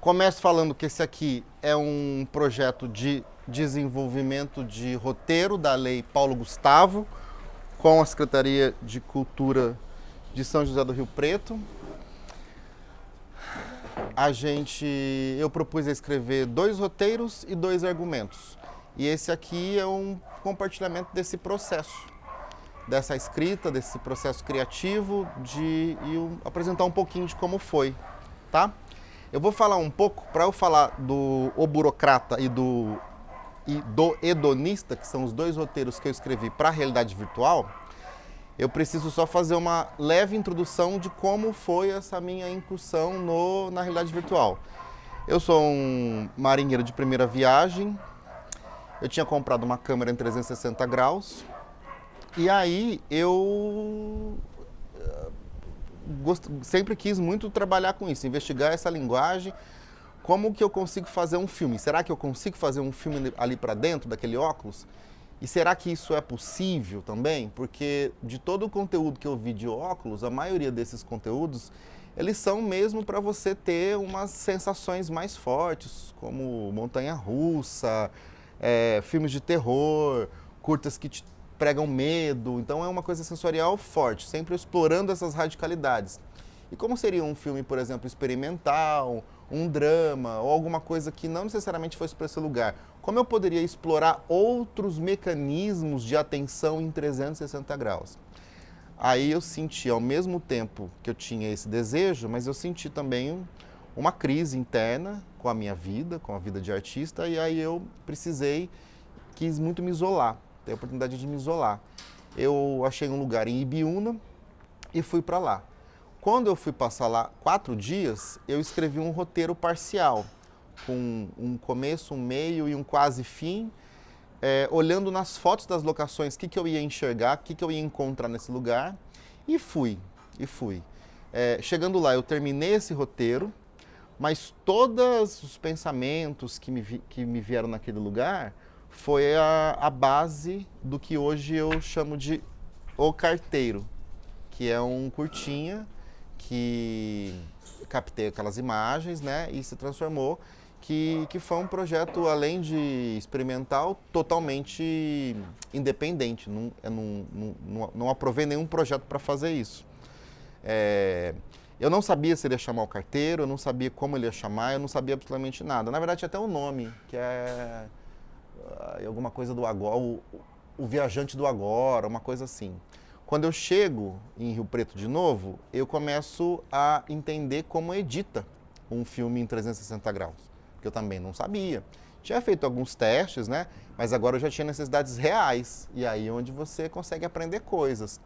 Começo falando que esse aqui é um projeto de desenvolvimento de roteiro da Lei Paulo Gustavo, com a Secretaria de Cultura de São José do Rio Preto. Eu propus a escrever 2 roteiros e 2 argumentos. E esse aqui é um compartilhamento desse processo, dessa escrita, desse processo criativo, apresentar um pouquinho de como foi, tá? Eu vou falar um pouco, para eu falar do O Burocrata e do Hedonista, que são os 2 roteiros que eu escrevi para a realidade virtual. Eu preciso só fazer uma leve introdução de como foi essa minha incursão na realidade virtual. Eu sou um marinheiro de primeira viagem, eu tinha comprado uma câmera em 360 graus, e aí eu sempre quis muito trabalhar com isso, investigar essa linguagem, como que eu consigo fazer um filme. Será que eu consigo fazer um filme ali para dentro daquele óculos? E será que isso é possível também? Porque de todo o conteúdo que eu vi de óculos, a maioria desses conteúdos, eles são mesmo para você ter umas sensações mais fortes, como montanha-russa, filmes de terror, curtas que te pregam medo. Então é uma coisa sensorial forte, sempre explorando essas radicalidades. E como seria um filme, por exemplo, experimental, um drama ou alguma coisa que não necessariamente fosse para esse lugar? Como eu poderia explorar outros mecanismos de atenção em 360 graus? Aí eu senti, ao mesmo tempo que eu tinha esse desejo, mas eu senti também uma crise interna com a minha vida, com a vida de artista, e aí eu quis muito me isolar, ter a oportunidade de me isolar. Eu achei um lugar em Ibiúna e fui para lá. Quando eu fui passar lá 4 dias, eu escrevi um roteiro parcial, com um começo, um meio e um quase fim, olhando nas fotos das locações o que eu ia enxergar, o que eu ia encontrar nesse lugar, e fui. Chegando lá, eu terminei esse roteiro, mas todos os pensamentos que me vieram naquele lugar foi a base do que hoje eu chamo de O Carteiro, que é um curtinha que captei aquelas imagens, né, e se transformou, que foi um projeto, além de experimental, totalmente independente. Não aprovei nenhum projeto para fazer isso. Eu não sabia se ele ia chamar O Carteiro, eu não sabia como ele ia chamar, eu não sabia absolutamente nada. Na verdade, tinha até um nome, que é alguma coisa do agora, o Viajante do Agora, uma coisa assim. Quando eu chego em Rio Preto de novo, eu começo a entender como edita um filme em 360 graus, porque eu também não sabia. Tinha feito alguns testes, né? Mas agora eu já tinha necessidades reais, e aí é onde você consegue aprender coisas.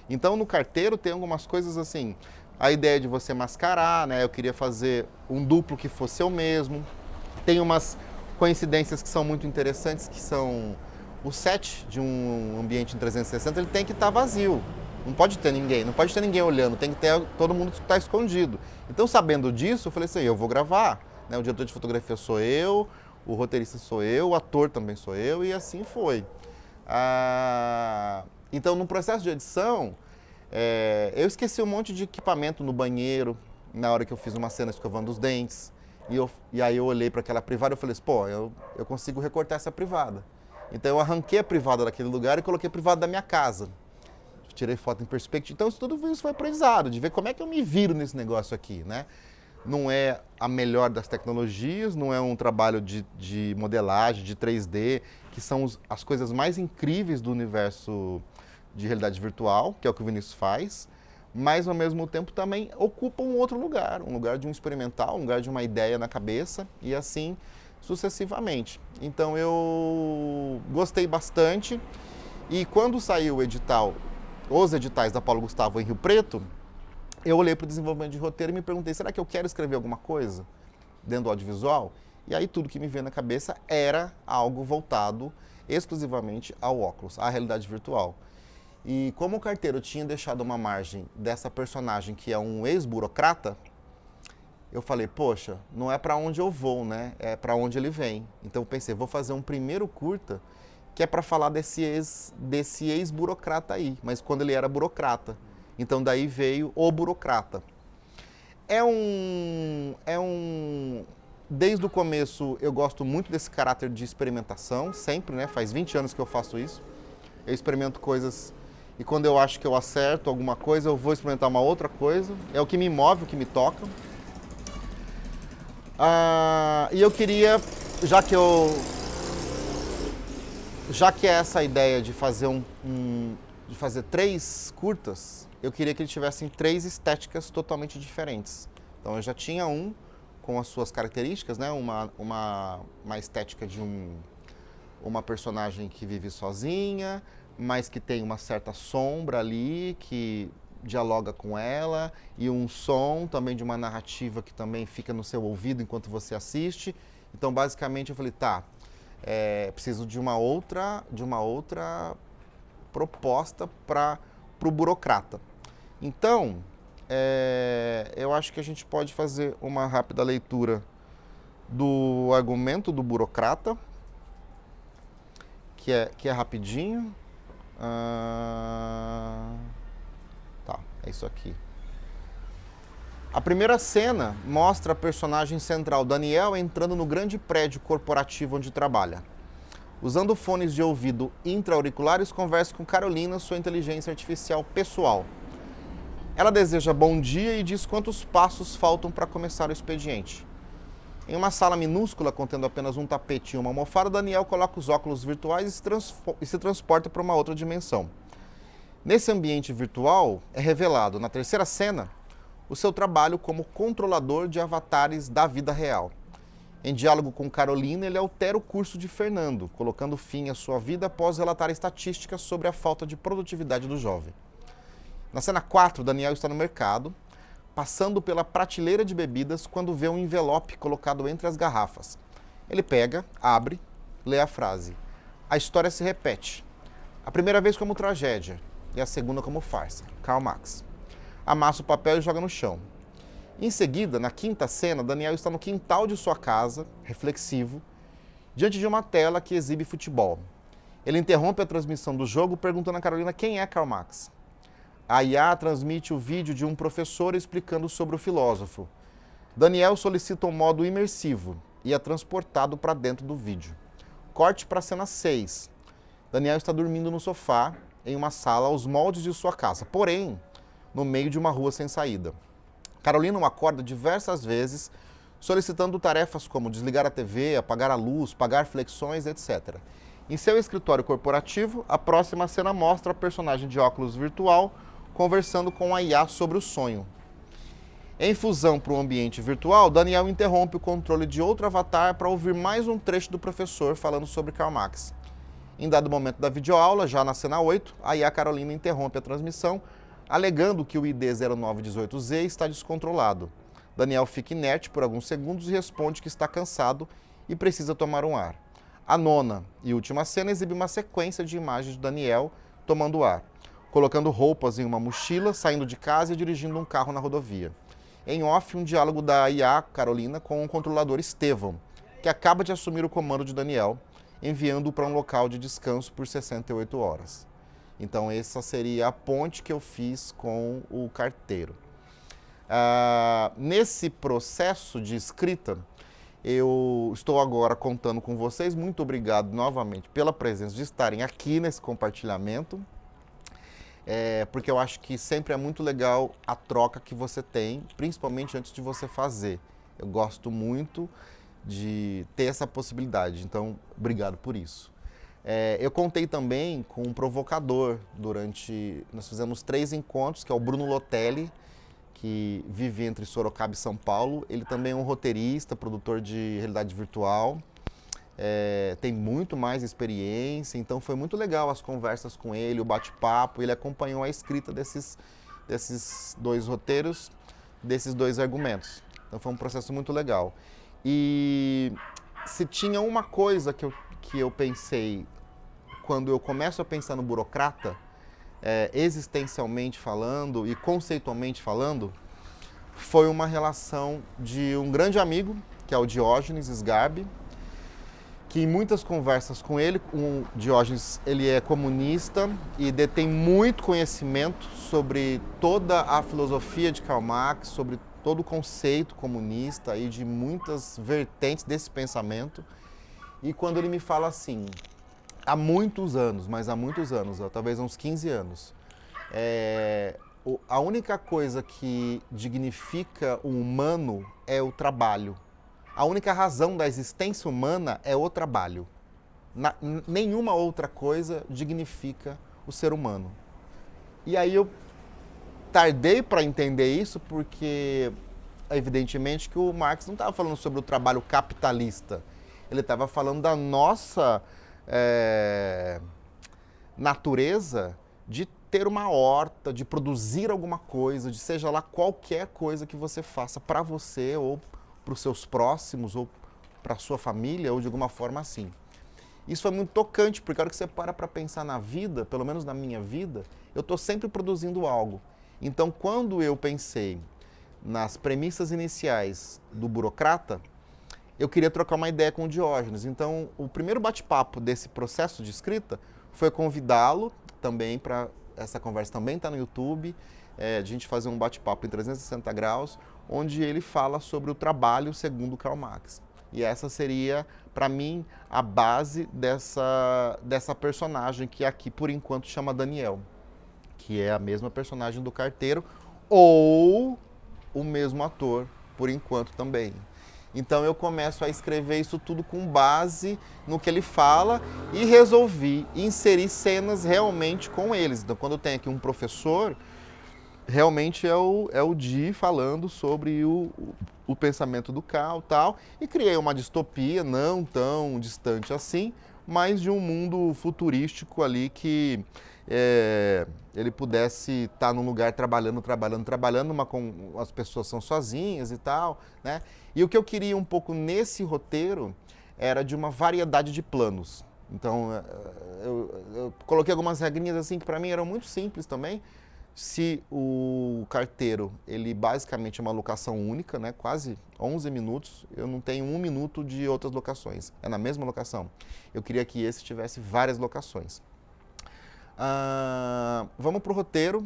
Então, no Carteiro tem algumas coisas assim, a ideia de você mascarar, né? Eu queria fazer um duplo que fosse eu mesmo. Tem umas coincidências que são muito interessantes, que são... O set de um ambiente em 360, ele tem que estar vazio. Não pode ter ninguém olhando, tem que ter todo mundo que está escondido. Então, sabendo disso, eu falei assim, eu vou gravar. Né? O diretor de fotografia sou eu, o roteirista sou eu, o ator também sou eu, e assim foi. Então, no processo de edição, eu esqueci um monte de equipamento no banheiro, na hora que eu fiz uma cena escovando os dentes. E aí eu olhei para aquela privada e falei assim, pô, eu consigo recortar essa privada. Então eu arranquei a privada daquele lugar e coloquei a privada da minha casa. Tirei foto em perspectiva. Então tudo isso foi aprendizado, de ver como é que eu me viro nesse negócio aqui, né? Não é a melhor das tecnologias, não é um trabalho de modelagem, de 3D, que são as coisas mais incríveis do universo de realidade virtual, que é o que o Vinícius faz, mas ao mesmo tempo também ocupa um outro lugar, um lugar de um experimental, um lugar de uma ideia na cabeça, e assim sucessivamente. Então eu gostei bastante, e quando saiu o edital, os editais da Paulo Gustavo em Rio Preto, eu olhei para o desenvolvimento de roteiro e me perguntei, será que eu quero escrever alguma coisa dentro do audiovisual? E aí tudo que me veio na cabeça era algo voltado exclusivamente ao óculos, à realidade virtual. E como o Carteiro tinha deixado uma margem dessa personagem que é um ex-burocrata, eu falei, poxa, não é para onde eu vou, né? É para onde ele vem. Então eu pensei, vou fazer um primeiro curta que é para falar desse ex-burocrata aí, mas quando ele era burocrata. Então daí veio O Burocrata. É um desde o começo, eu gosto muito desse caráter de experimentação, sempre, né? Faz 20 anos que eu faço isso. Eu experimento coisas e quando eu acho que eu acerto alguma coisa, eu vou experimentar uma outra coisa. É o que me move, o que me toca. E eu queria, já que é essa a ideia de fazer de fazer 3 curtas, eu queria que eles tivessem 3 estéticas totalmente diferentes. Então eu já tinha um com as suas características, né? Uma estética de uma personagem que vive sozinha, mas que tem uma certa sombra ali, que dialoga com ela, e um som também de uma narrativa que também fica no seu ouvido enquanto você assiste. Então, basicamente, eu falei, tá, preciso de uma outra proposta para o burocrata. Então, eu acho que a gente pode fazer uma rápida leitura do argumento do burocrata, que é rapidinho. Tá, é isso aqui. A primeira cena mostra a personagem central, Daniel, entrando no grande prédio corporativo onde trabalha. Usando fones de ouvido intra-auriculares, conversa com Carolina, sua inteligência artificial pessoal. Ela deseja bom dia e diz quantos passos faltam para começar o expediente. Em uma sala minúscula, contendo apenas um tapete e uma almofada, Daniel coloca os óculos virtuais e se transporta para uma outra dimensão. Nesse ambiente virtual, é revelado, na terceira cena, o seu trabalho como controlador de avatares da vida real. Em diálogo com Carolina, ele altera o curso de Fernando, colocando fim à sua vida após relatar estatísticas sobre a falta de produtividade do jovem. Na cena 4, Daniel está no mercado, passando pela prateleira de bebidas quando vê um envelope colocado entre as garrafas. Ele pega, abre, lê a frase. A história se repete. A primeira vez como tragédia e a segunda como farsa. Karl Marx. Amassa o papel e joga no chão. Em seguida, na quinta cena, Daniel está no quintal de sua casa, reflexivo, diante de uma tela que exibe futebol. Ele interrompe a transmissão do jogo perguntando a Carolina quem é Karl Marx. A IA transmite o vídeo de um professor explicando sobre o filósofo. Daniel solicita um modo imersivo e é transportado para dentro do vídeo. Corte para a cena 6. Daniel está dormindo no sofá, em uma sala aos moldes de sua casa, porém, no meio de uma rua sem saída. Carolina o acorda diversas vezes, solicitando tarefas como desligar a TV, apagar a luz, pagar flexões, etc. Em seu escritório corporativo, a próxima cena mostra a personagem de óculos virtual conversando com a IA sobre o sonho. Em fusão para o ambiente virtual, Daniel interrompe o controle de outro avatar para ouvir mais um trecho do professor falando sobre Karl Marx. Em dado momento da videoaula, já na cena 8, a IA Carolina interrompe a transmissão, alegando que o ID 0918Z está descontrolado. Daniel fica inerte por alguns segundos e responde que está cansado e precisa tomar um ar. A nona e última cena exibe uma sequência de imagens de Daniel tomando ar, colocando roupas em uma mochila, saindo de casa e dirigindo um carro na rodovia. Em off, um diálogo da IA Carolina com o controlador Estevão, que acaba de assumir o comando de Daniel, enviando-o para um local de descanso por 68 horas. Então essa seria a ponte que eu fiz com o carteiro. Nesse processo de escrita, eu estou agora contando com vocês. Muito obrigado novamente pela presença de estarem aqui nesse compartilhamento. Porque eu acho que sempre é muito legal a troca que você tem, principalmente antes de você fazer. Eu gosto muito de ter essa possibilidade, então obrigado por isso. Eu contei também com um provocador nós fizemos 3 encontros, que é o Bruno Lotelli, que vive entre Sorocaba e São Paulo. Ele também é um roteirista, produtor de realidade virtual. Tem muito mais experiência, então foi muito legal as conversas com ele, o bate-papo. Ele acompanhou a escrita desses 2 roteiros, desses 2 argumentos. Então foi um processo muito legal. E se tinha uma coisa que eu pensei quando eu começo a pensar no burocrata, existencialmente falando e conceitualmente falando, foi uma relação de um grande amigo, que é o Diógenes Sgarbi, que em muitas conversas com ele, o Diógenes, ele é comunista e detém muito conhecimento sobre toda a filosofia de Karl Marx, sobre todo o conceito comunista e de muitas vertentes desse pensamento. E quando ele me fala assim, há muitos anos, mas há muitos anos, talvez uns 15 anos, a única coisa que dignifica o humano é o trabalho. A única razão da existência humana é o trabalho. Nenhuma outra coisa dignifica o ser humano. E aí eu tardei para entender isso porque, evidentemente, que o Marx não estava falando sobre o trabalho capitalista. Ele estava falando da nossa natureza de ter uma horta, de produzir alguma coisa, de seja lá qualquer coisa que você faça para você ou para os seus próximos ou para a sua família ou de alguma forma assim. Isso foi muito tocante, porque a hora que você para pensar na vida, pelo menos na minha vida, eu estou sempre produzindo algo. Então, quando eu pensei nas premissas iniciais do Burocrata, eu queria trocar uma ideia com o Diógenes. Então, o primeiro bate-papo desse processo de escrita foi convidá-lo também para... Essa conversa também está no YouTube, de a gente fazer um bate-papo em 360 graus, onde ele fala sobre o trabalho segundo Karl Marx. E essa seria, para mim, a base dessa personagem que aqui, por enquanto, chama Daniel, que é a mesma personagem do carteiro, ou o mesmo ator, por enquanto também. Então eu começo a escrever isso tudo com base no que ele fala e resolvi inserir cenas realmente com eles. Então quando eu tenho aqui um professor, realmente é o Di falando sobre o pensamento do Karl e tal, e criei uma distopia não tão distante assim, mas de um mundo futurístico ali que ele pudesse estar num lugar trabalhando, as pessoas são sozinhas e tal, né? E o que eu queria um pouco nesse roteiro era de uma variedade de planos. Então, eu coloquei algumas regrinhas assim que para mim eram muito simples também. Se o carteiro, ele basicamente é uma locação única, né? Quase 11 minutos, eu não tenho 1 minuto de outras locações, é na mesma locação. Eu queria que esse tivesse várias locações. Vamos para o roteiro.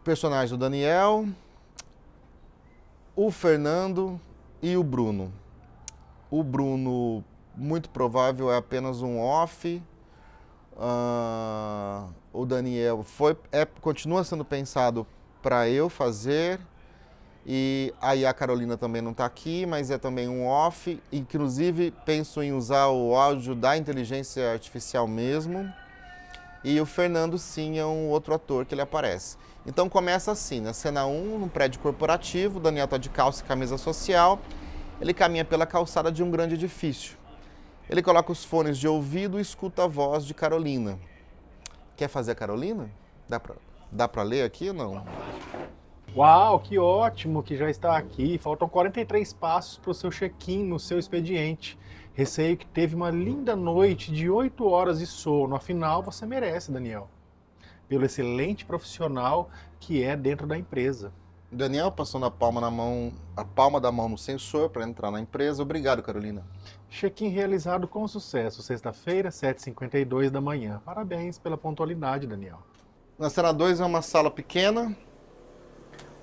Personagem do Daniel, o Fernando e o Bruno. O Bruno, muito provável, é apenas um off. O Daniel continua sendo pensado para eu fazer. E aí a Carolina também não está aqui, mas é também um off. Inclusive, penso em usar o áudio da inteligência artificial mesmo. E o Fernando, sim, é um outro ator que ele aparece. Então começa assim, na cena 1, no prédio corporativo, o Daniel está de calça e camisa social. Ele caminha pela calçada de um grande edifício. Ele coloca os fones de ouvido e escuta a voz de Carolina. Quer fazer a Carolina? Dá pra ler aqui ou não? Uau, que ótimo que já está aqui. Faltam 43 passos para o seu check-in no seu expediente. Receio que teve uma linda noite de 8 horas de sono. Afinal, você merece, Daniel. Pelo excelente profissional que é dentro da empresa. Daniel passando a palma da mão no sensor para entrar na empresa. Obrigado, Carolina. Check-in realizado com sucesso. Sexta-feira, 7h52 da manhã. Parabéns pela pontualidade, Daniel. Na cena 2 é uma sala pequena,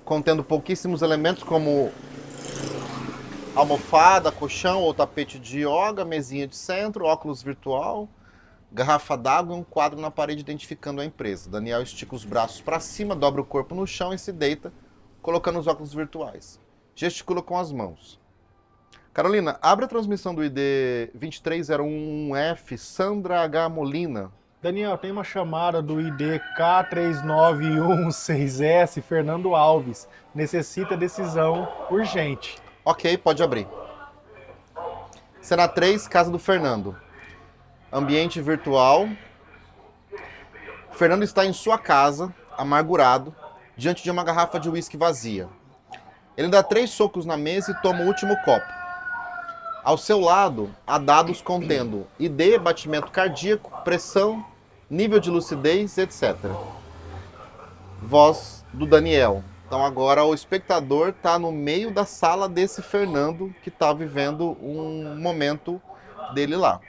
contendo pouquíssimos elementos como almofada, colchão ou tapete de yoga, mesinha de centro, óculos virtual, garrafa d'água e um quadro na parede identificando a empresa. Daniel estica os braços para cima, dobra o corpo no chão e se deita, colocando os óculos virtuais. Gesticula com as mãos. Carolina, abre a transmissão do ID 23011F, Sandra H. Molina. Daniel, tem uma chamada do ID K3916S, Fernando Alves. Necessita decisão urgente. Ok, pode abrir. Cena 3, casa do Fernando. Ambiente virtual. Fernando está em sua casa, amargurado, diante de uma garrafa de uísque vazia. Ele dá 3 socos na mesa e toma o último copo. Ao seu lado, há dados contendo ID, batimento cardíaco, pressão, nível de lucidez, etc. Voz do Daniel. Então agora o espectador está no meio da sala desse Fernando que está vivendo um momento dele lá.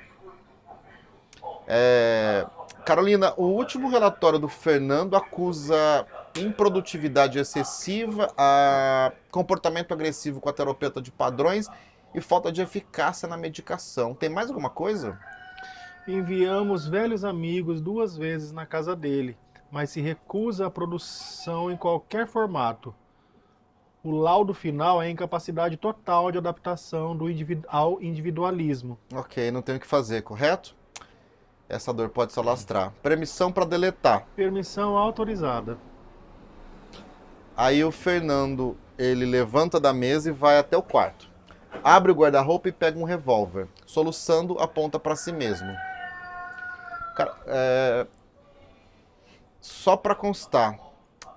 Carolina, o último relatório do Fernando acusa improdutividade excessiva, comportamento agressivo com a terapeuta de padrões e falta de eficácia na medicação. Tem mais alguma coisa? Enviamos velhos amigos 2 vezes na casa dele, mas se recusa a produção em qualquer formato. O laudo final é a incapacidade total de adaptação ao individualismo. Ok, não tem o que fazer, correto? Essa dor pode se alastrar. Permissão para deletar. Permissão autorizada. Aí o Fernando, ele levanta da mesa e vai até o quarto. Abre o guarda-roupa e pega um revólver. Soluçando, aponta para si mesmo. Cara, só para constar,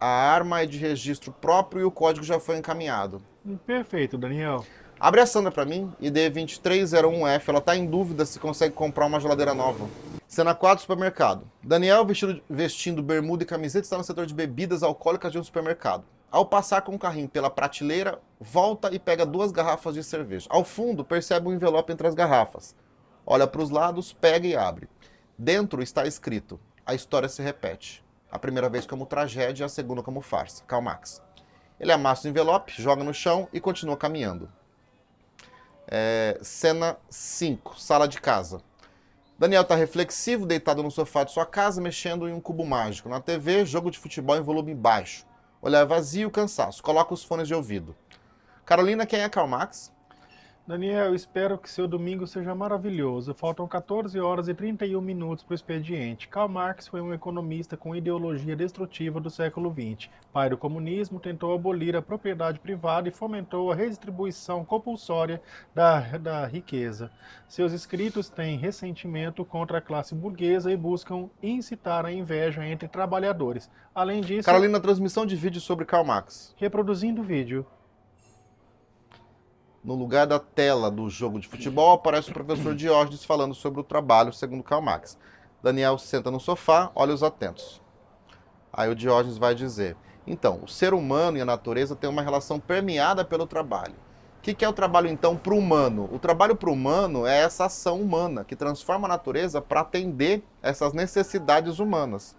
a arma é de registro próprio e o código já foi encaminhado. Perfeito, Daniel. Abre a Sandra para mim, ID 2301F. Ela tá em dúvida se consegue comprar uma geladeira nova. Cena 4, supermercado. Daniel, vestindo bermuda e camiseta, está no setor de bebidas alcoólicas de um supermercado. Ao passar com o carrinho pela prateleira, volta e pega 2 garrafas de cerveja. Ao fundo, percebe um envelope entre as garrafas. Olha para os lados, pega e abre. Dentro está escrito: a história se repete. A primeira vez como tragédia, a segunda como farsa. Karl Marx. Ele amassa o envelope, joga no chão e continua caminhando. Cena 5, sala de casa. Daniel está reflexivo, deitado no sofá de sua casa, mexendo em um cubo mágico. Na TV, jogo de futebol em volume baixo. Olhar vazio, cansaço. Coloca os fones de ouvido. Carolina, quem é Karl Marx? Daniel, espero que seu domingo seja maravilhoso. Faltam 14 horas e 31 minutos para o expediente. Karl Marx foi um economista com ideologia destrutiva do século XX. Pai do comunismo, tentou abolir a propriedade privada e fomentou a redistribuição compulsória da riqueza. Seus escritos têm ressentimento contra a classe burguesa e buscam incitar a inveja entre trabalhadores. Além disso... Carolina, transmissão de vídeo sobre Karl Marx. Reproduzindo o vídeo. No lugar da tela do jogo de futebol, aparece o professor Diógenes falando sobre o trabalho segundo Karl Marx. Daniel senta no sofá, olhos atentos. Aí o Diógenes vai dizer: então, o ser humano e a natureza têm uma relação permeada pelo trabalho. O que é o trabalho, então, para o humano? O trabalho para o humano é essa ação humana, que transforma a natureza para atender essas necessidades humanas.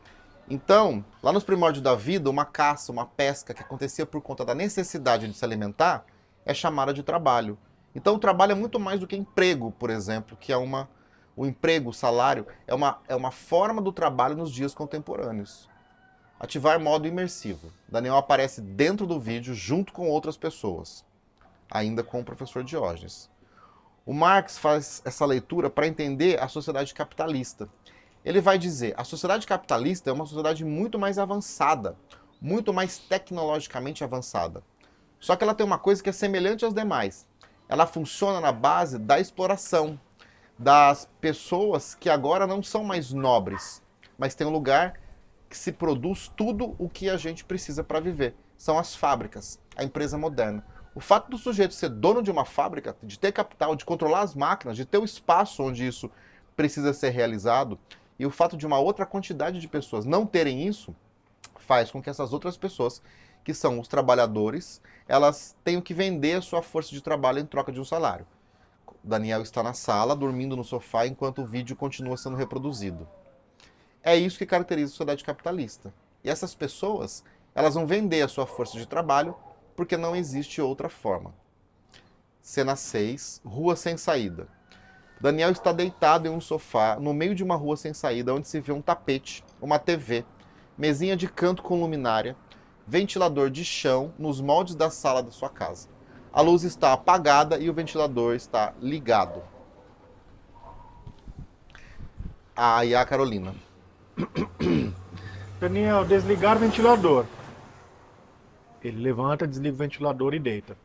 Então, lá nos primórdios da vida, uma caça, uma pesca que acontecia por conta da necessidade de se alimentar, é chamada de trabalho. Então o trabalho é muito mais do que emprego, por exemplo, que é o emprego, o salário, é uma forma do trabalho nos dias contemporâneos. Ativar modo imersivo. Daniel aparece dentro do vídeo junto com outras pessoas, ainda com o professor Diógenes. O Marx faz essa leitura para entender a sociedade capitalista. Ele vai dizer: a sociedade capitalista é uma sociedade muito mais avançada, muito mais tecnologicamente avançada. Só que ela tem uma coisa que é semelhante às demais. Ela funciona na base da exploração das pessoas que agora não são mais nobres, mas tem um lugar que se produz tudo o que a gente precisa para viver. São as fábricas, a empresa moderna. O fato do sujeito ser dono de uma fábrica, de ter capital, de controlar as máquinas, de ter o espaço onde isso precisa ser realizado, e o fato de uma outra quantidade de pessoas não terem isso, faz com que essas outras pessoas, que são os trabalhadores, elas tenham que vender a sua força de trabalho em troca de um salário. Daniel está na sala, dormindo no sofá, enquanto o vídeo continua sendo reproduzido. É isso que caracteriza a sociedade capitalista. E essas pessoas, elas vão vender a sua força de trabalho porque não existe outra forma. Cena 6, rua sem saída. Daniel está deitado em um sofá, no meio de uma rua sem saída, onde se vê um tapete, uma TV, mesinha de canto com luminária, ventilador de chão nos moldes da sala da sua casa. A luz está apagada e o ventilador está ligado. E a Carolina. Daniel, desligar o ventilador. Ele levanta, desliga o ventilador e deita.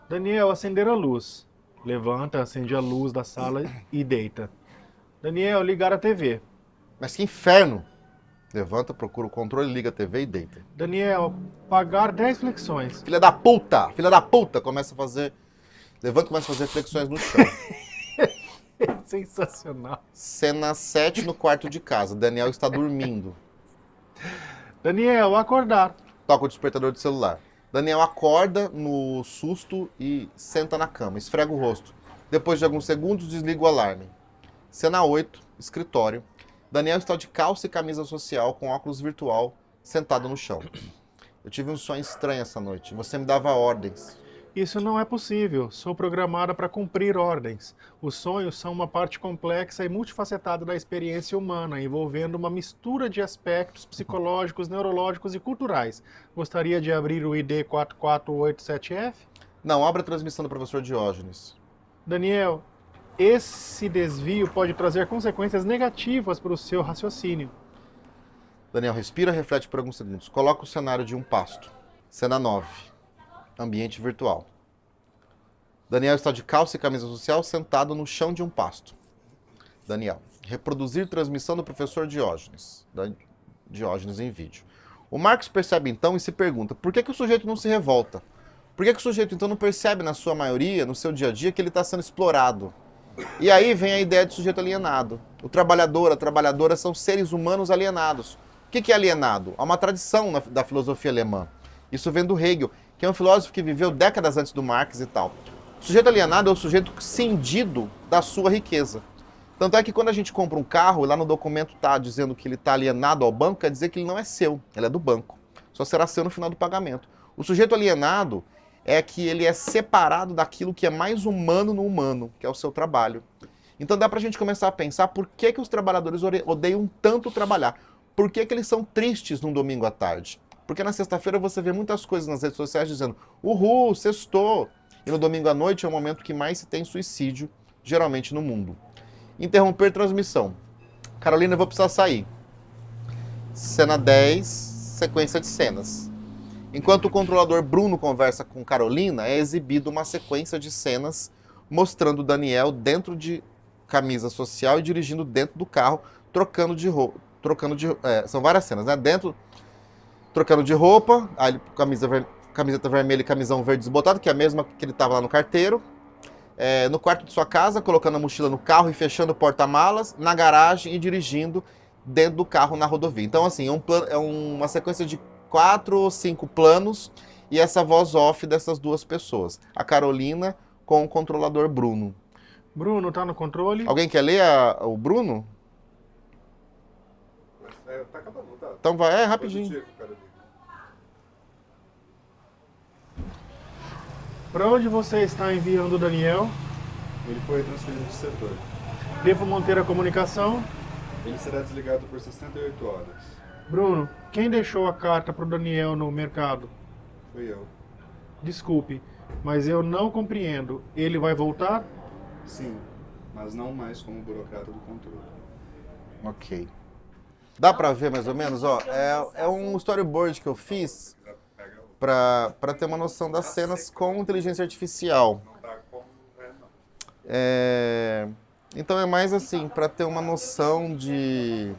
Daniel, acender a luz. Levanta, acende a luz da sala e deita. Daniel, ligar a TV. Mas que inferno! Levanta, procura o controle, liga a TV e deita. Daniel, pagar 10 flexões. Filha da puta! Filha da puta! Começa a fazer... Levanta e começa a fazer flexões no chão. Sensacional. Cena 7 no quarto de casa. Daniel está dormindo. Daniel, acordar. Toca o despertador do celular. Daniel acorda no susto e senta na cama. Esfrega o rosto. Depois de alguns segundos, desliga o alarme. Cena 8, escritório. Daniel está de calça e camisa social com óculos virtual, sentado no chão. Eu tive um sonho estranho essa noite. Você me dava ordens. Isso não é possível. Sou programada para cumprir ordens. Os sonhos são uma parte complexa e multifacetada da experiência humana, envolvendo uma mistura de aspectos psicológicos, neurológicos e culturais. Gostaria de abrir o ID 4487F? Não, abra a transmissão do professor Diógenes. Daniel, esse desvio pode trazer consequências negativas para o seu raciocínio. Daniel, respira, reflete por alguns segundos. Coloca o cenário de um pasto. Cena 9. Ambiente virtual. Daniel está de calça e camisa social sentado no chão de um pasto. Daniel, reproduzir transmissão do professor Diógenes. Diógenes em vídeo. O Marx percebe então e se pergunta, por que o sujeito não se revolta? Por que o sujeito então não percebe na sua maioria, no seu dia a dia, que ele está sendo explorado? E aí vem a ideia de sujeito alienado. O trabalhador, a trabalhadora são seres humanos alienados. O que é alienado? Há uma tradição da filosofia alemã. Isso vem do Hegel, que é um filósofo que viveu décadas antes do Marx e tal. O sujeito alienado é o sujeito cindido da sua riqueza. Tanto é que quando a gente compra um carro, lá no documento está dizendo que ele está alienado ao banco, quer dizer que ele não é seu, ele é do banco. Só será seu no final do pagamento. O sujeito alienado é que ele é separado daquilo que é mais humano no humano, que é o seu trabalho. Então dá pra gente começar a pensar por que os trabalhadores odeiam tanto trabalhar. Por que eles são tristes num domingo à tarde? Porque na sexta-feira você vê muitas coisas nas redes sociais dizendo uhul, sextou. E no domingo à noite é o momento que mais se tem suicídio, geralmente no mundo. Interromper transmissão. Carolina, eu vou precisar sair. Cena 10, sequência de cenas. Enquanto o controlador Bruno conversa com Carolina, é exibido uma sequência de cenas mostrando Daniel dentro de camisa social e dirigindo dentro do carro, trocando de roupa. São várias cenas, né? Trocando de roupa, aí camiseta vermelha e camisão verde desbotado, que é a mesma que ele estava lá no carteiro. No quarto de sua casa, colocando a mochila no carro e fechando o porta-malas, na garagem e dirigindo dentro do carro na rodovia. Então, assim, é uma sequência de 4 ou 5 planos e essa voz off dessas duas pessoas. A Carolina com o controlador Bruno. Bruno, tá no controle? Alguém quer ler o Bruno? Tá acabando, tá? Então vai, rapidinho. Para onde você está enviando o Daniel? Ele foi transferido de setor. Devo manter a comunicação? Ele será desligado por 68 horas. Bruno, quem deixou a carta para o Daniel no mercado? Fui eu. Desculpe, mas eu não compreendo. Ele vai voltar? Sim, mas não mais como burocrata do controle. Ok. Dá pra ver mais ou menos? Ó, é um storyboard que eu fiz pra ter uma noção das cenas com inteligência artificial. Então é mais assim, pra ter uma noção de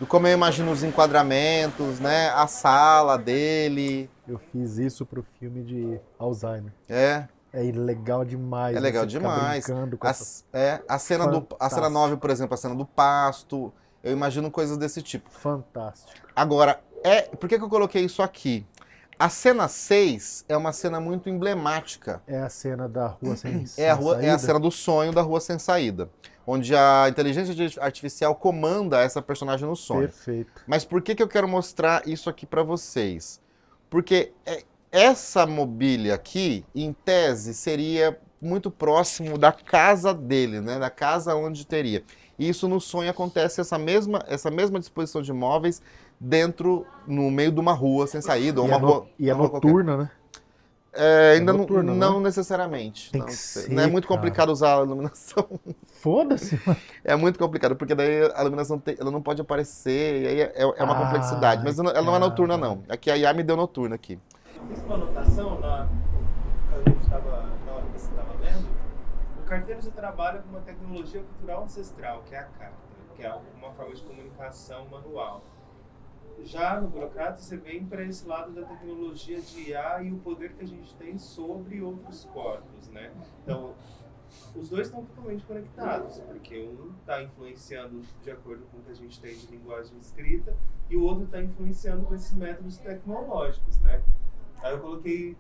como eu imagino os enquadramentos, né? A sala dele. Eu fiz isso pro filme de Alzheimer. É legal demais. É legal demais. A cena 9, por exemplo, a cena do pasto. Eu imagino coisas desse tipo. Fantástico. Agora, por que eu coloquei isso aqui? A cena 6 é uma cena muito emblemática. É a cena da rua sem saída? É a cena do sonho da rua sem saída. Onde a inteligência artificial comanda essa personagem no sonho. Perfeito. Mas por que eu quero mostrar isso aqui para vocês? Porque essa mobília aqui, em tese, seria muito próximo da casa dele, né? Da casa onde teria. E isso no sonho acontece essa mesma disposição de móveis no meio de uma rua sem saída. Ou rua noturna, né? Ainda noturna, não necessariamente. Tem que ser, não é muito complicado usar a iluminação. Foda-se, mano. É muito complicado, porque daí a iluminação ela não pode aparecer, e aí é uma complexidade. Mas ela não é noturna, não. Aqui a IA me deu noturna aqui. Eu fiz uma anotação na hora que você estava lendo. O carteiro você trabalha com uma tecnologia cultural ancestral, que é a carta, que é uma forma de comunicação manual. Já no burocrata, você vem para esse lado da tecnologia de IA e o poder que a gente tem sobre outros corpos, né? Então, os dois estão totalmente conectados, porque um está influenciando de acordo com o que a gente tem de linguagem escrita e o outro está influenciando com esses métodos tecnológicos, né? Aí eu coloquei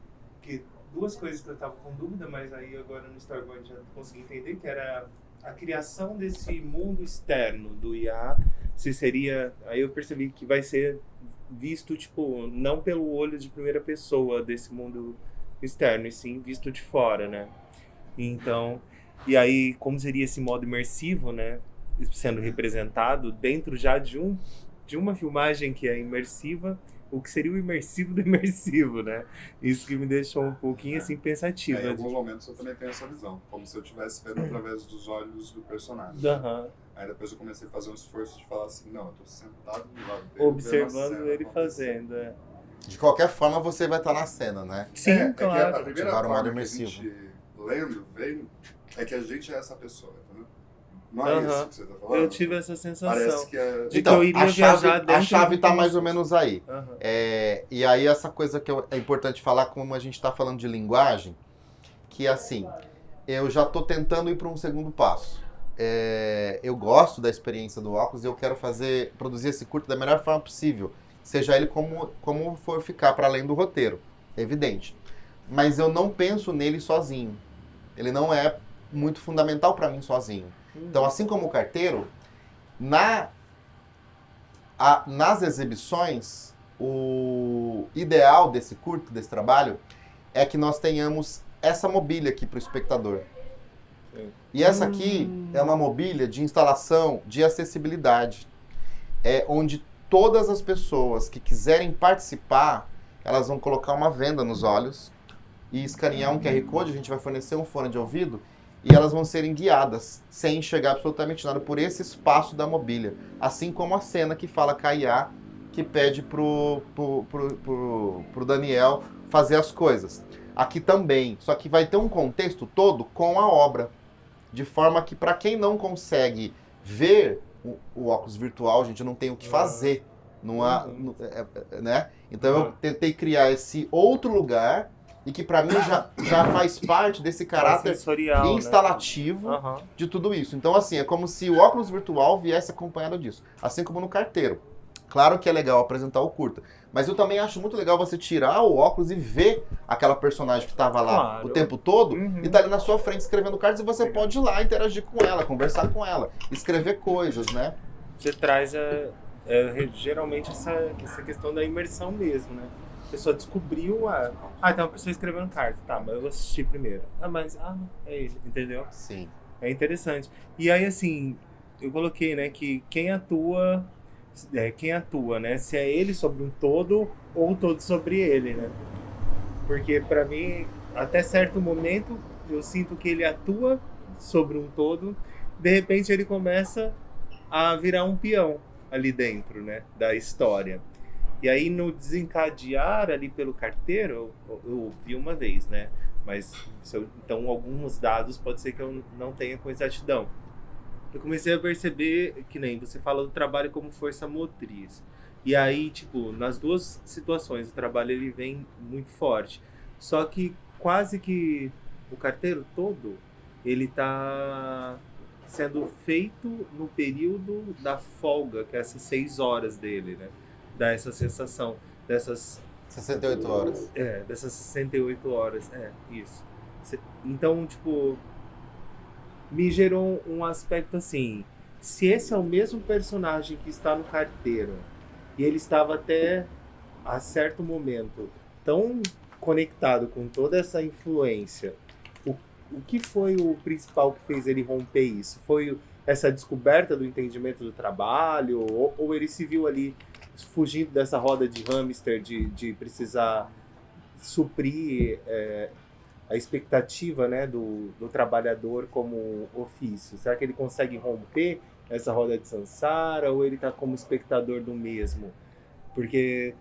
duas coisas que eu estava com dúvida, mas aí agora no storyboard já consegui entender, que era a criação desse mundo externo do IA Se seria... Aí eu percebi que vai ser visto, tipo, não pelo olho de primeira pessoa desse mundo externo, e sim visto de fora, né? Então, e aí, como seria esse modo imersivo, né? Sendo representado dentro já de uma filmagem que é imersiva, o que seria o imersivo do imersivo, né? Isso que me deixou um pouquinho, assim, pensativo. Em alguns momentos eu também tenho essa visão, como se eu estivesse vendo através dos olhos do personagem. Aham. Aí depois eu comecei a fazer um esforço de falar assim, não, eu tô sentado do lado dele, Observando vendo a cena ele acontecer. fazendo, é. De qualquer forma, você vai estar na cena, né? Sim, É que a claro. primeira Ativar o modo forma que a imersivo. gente lendo vem é que a gente é essa pessoa, entendeu? Não é Aham. isso que você tá falando? Eu tive essa sensação. Parece que é... De que eu iria viajar dentro a chave do tá como mais se ou fosse. menos aí. Aham. E aí essa coisa que é importante falar, como a gente está falando de linguagem, que assim, eu já estou tentando ir para um segundo passo. Eu gosto da experiência do óculos e eu quero produzir esse curto da melhor forma possível, seja ele como for ficar para além do roteiro, é evidente. Mas eu não penso nele sozinho. Ele não é muito fundamental para mim sozinho. Então, assim como o carteiro, nas exibições, o ideal desse curto, desse trabalho, é que nós tenhamos essa mobília aqui para o espectador. Sim. E essa aqui é uma mobília de instalação de acessibilidade, onde todas as pessoas que quiserem participar, elas vão colocar uma venda nos olhos e escanear um QR Code, a gente vai fornecer um fone de ouvido, e elas vão serem guiadas, sem enxergar absolutamente nada, por esse espaço da mobília. Assim como a cena que fala Kaiá, que pede pro Daniel fazer as coisas. Aqui também, só que vai ter um contexto todo com a obra. De forma que, para quem não consegue ver o óculos virtual, a gente não tem o que fazer. Não há, né? Então eu tentei criar esse outro lugar e que para mim já faz parte desse caráter Sensorial, instalativo, né? Aham. de tudo isso. Então assim, é como se o óculos virtual viesse acompanhado disso. Assim como no carteiro. Claro que é legal apresentar o curta, mas eu também acho muito legal você tirar o óculos e ver aquela personagem que estava lá Claro. o tempo todo Uhum. e tá ali na sua frente escrevendo cartas e você pode ir lá interagir com ela, conversar com ela, escrever coisas, né? Você traz geralmente essa questão da imersão mesmo, né? A pessoa descobriu então a pessoa escrevendo carta. Tá, mas eu vou assistir primeiro. É ele, entendeu? Sim. É interessante. E aí, assim, eu coloquei, né, que quem atua, né? Se é ele sobre um todo ou o todo sobre ele, né? Porque pra mim, até certo momento, eu sinto que ele atua sobre um todo, de repente ele começa a virar um peão ali dentro, né, da história. E aí no desencadear ali pelo carteiro, eu vi uma vez, né? Mas então alguns dados pode ser que eu não tenha com exatidão. Eu comecei a perceber que nem você fala do trabalho como força motriz. E aí, tipo, nas duas situações o trabalho ele vem muito forte. Só que quase que o carteiro todo, ele tá sendo feito no período da folga, que é essas 6 horas dele, né? Dá essa sensação dessas 68 horas. dessas 68 horas. Isso. Então, tipo, me gerou um aspecto assim, se esse é o mesmo personagem que está no carteiro, e ele estava até a certo momento tão conectado com toda essa influência, o que foi o principal que fez ele romper isso? Foi essa descoberta do entendimento do trabalho, ou ele se viu ali fugindo dessa roda de hamster de precisar suprir a expectativa, né, do trabalhador como ofício? Será que ele consegue romper essa roda de samsara, ou ele está como espectador do mesmo? Porque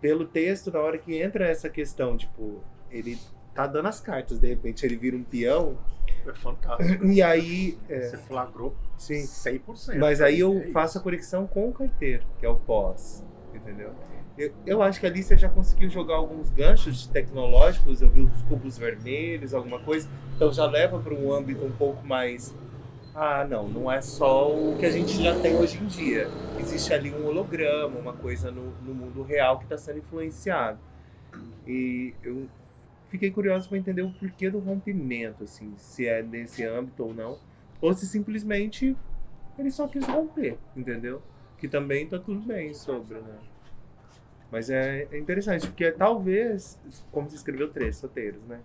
pelo texto, na hora que entra essa questão, tipo, ele tá dando as cartas, de repente ele vira um peão, É fantástico. e aí... Você flagrou sim. 100%. Mas aí eu É isso. faço a conexão com o carteiro, que é o pós, entendeu? Eu acho que ali você já conseguiu jogar alguns ganchos tecnológicos, eu vi os cubos vermelhos, alguma coisa, então já leva para um âmbito um pouco mais... não é só o que a gente já tem hoje em dia. Existe ali um holograma, uma coisa no mundo real que está sendo influenciado. E eu fiquei curioso para entender o porquê do rompimento, assim, se é nesse âmbito ou não, ou se simplesmente ele só quis romper, entendeu? Que também tá tudo bem sobre, né? Mas é interessante, porque talvez, como você escreveu 3 roteiros, né?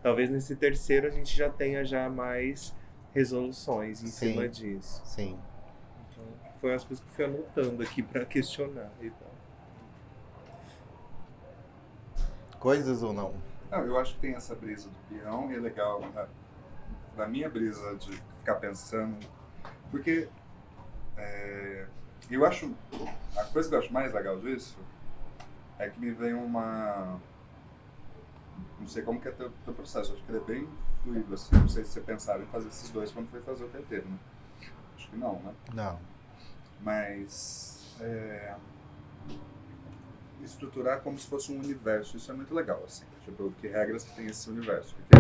Talvez nesse terceiro a gente já tenha já mais resoluções em cima disso. Sim. Então, foi as coisas que eu fui anotando aqui pra questionar e tal. Coisas ou não? Não, eu acho que tem essa brisa do peão e é legal da minha brisa de ficar pensando, porque eu acho, a coisa que eu acho mais legal disso é que me vem uma, não sei como que é teu processo, acho que ele é bem fluido, assim, não sei se você pensaram em fazer esses dois quando foi fazer o roteiro, né? Acho que não, né? Não. Mas estruturar como se fosse um universo, isso é muito legal, assim, tipo, que regras que tem esse universo, porque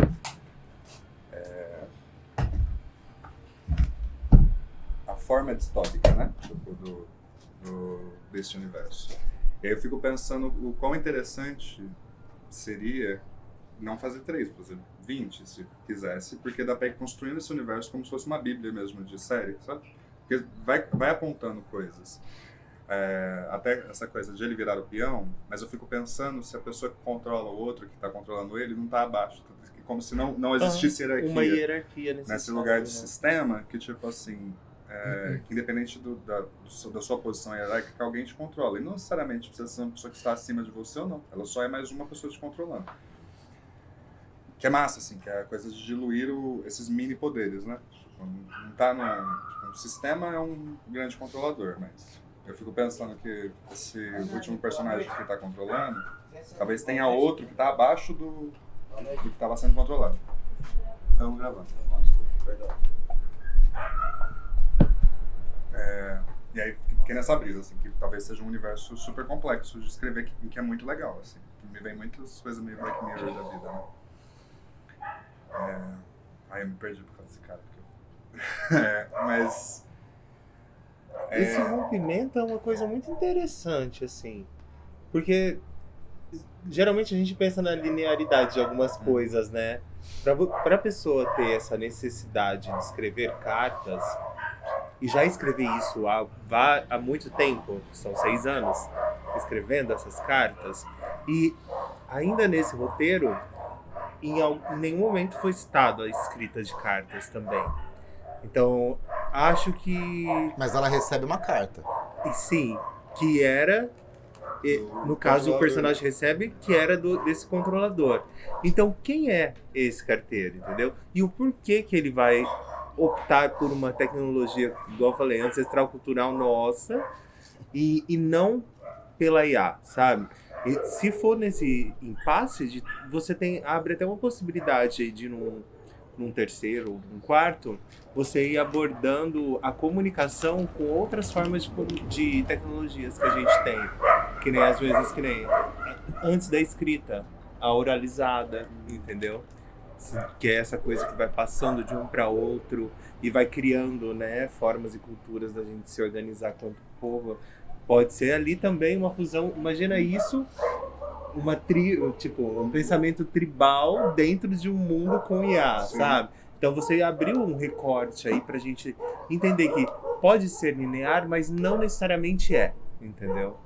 a forma é distópica, né, tipo, desse universo. E aí eu fico pensando o quão interessante seria não fazer 3, fazer 20, se quisesse, porque dá pra ir construindo esse universo como se fosse uma bíblia mesmo de série, sabe? Porque vai apontando coisas. Até essa coisa de ele virar o peão, mas eu fico pensando se a pessoa que controla o outro, que está controlando ele, não está abaixo. Como se não existisse hierarquia. Uma hierarquia nesse lugar de sistema, que tipo assim, que independente da sua posição hierárquica, alguém te controla. E não necessariamente precisa ser uma pessoa que está acima de você ou não. Ela só é mais uma pessoa te controlando. Que é massa, assim, que é a coisa de diluir esses mini poderes, né? Tipo, não tá no sistema é um grande controlador, mas eu fico pensando que esse último personagem que está controlando, talvez tenha outro que está abaixo do que estava sendo controlado. Estamos gravando. Desculpa, perdão. E aí fiquei nessa brisa, assim, que talvez seja um universo super complexo de escrever e que é muito legal, assim. Que me vem muitas coisas meio Black Mirror da vida, né? Aí eu me perdi por causa desse cara. Mas... Esse rompimento é uma coisa muito interessante, assim. Porque geralmente a gente pensa na linearidade de algumas coisas, né? Pra pessoa ter essa necessidade de escrever cartas, e já escrever isso há muito tempo, que são 6 anos, escrevendo essas cartas, e ainda nesse roteiro, em nenhum momento foi citado a escrita de cartas também. Então, acho que... Mas ela recebe uma carta. E sim, que era... No caso, o personagem recebe, que era desse controlador. Então, quem é esse carteiro, entendeu? E o porquê que ele vai optar por uma tecnologia, igual eu falei, ancestral cultural nossa, e não pela IA, sabe? E se for nesse impasse, você abre até uma possibilidade de num terceiro, num quarto, você ir abordando a comunicação com outras formas de tecnologias que a gente tem. Que nem às vezes, antes da escrita, a oralizada, entendeu? Que é essa coisa que vai passando de um para outro e vai criando, né, formas e culturas da gente se organizar quanto povo. Pode ser ali também uma fusão, imagina isso, um pensamento tribal dentro de um mundo com IA, sabe? Então você abriu um recorte aí pra gente entender que pode ser linear, mas não necessariamente é, entendeu?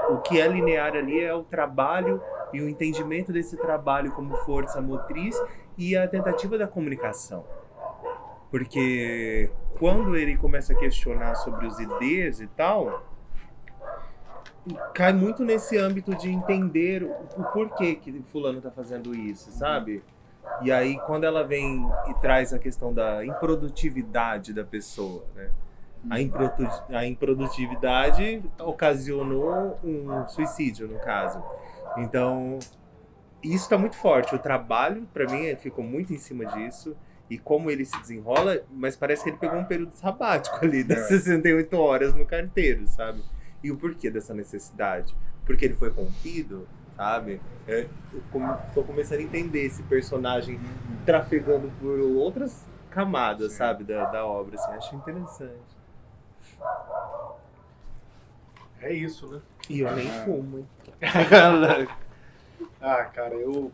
O que é linear ali é o trabalho e o entendimento desse trabalho como força motriz e a tentativa da comunicação. Porque quando ele começa a questionar sobre os IDs e tal, cai muito nesse âmbito de entender o porquê que fulano tá fazendo isso, sabe? E aí quando ela vem e traz a questão da improdutividade da pessoa, né? A improdutividade ocasionou um suicídio, no caso. Então, isso está muito forte. O trabalho, para mim, ficou muito em cima disso. E como ele se desenrola, mas parece que ele pegou um período sabático ali, das 68 horas no carteiro, sabe? E o porquê dessa necessidade? Porque ele foi rompido, sabe? Tô começando a entender esse personagem trafegando por outras camadas, sabe? Da obra, assim. Acho interessante. É isso, né? E eu nem fumo, hein? Cara, eu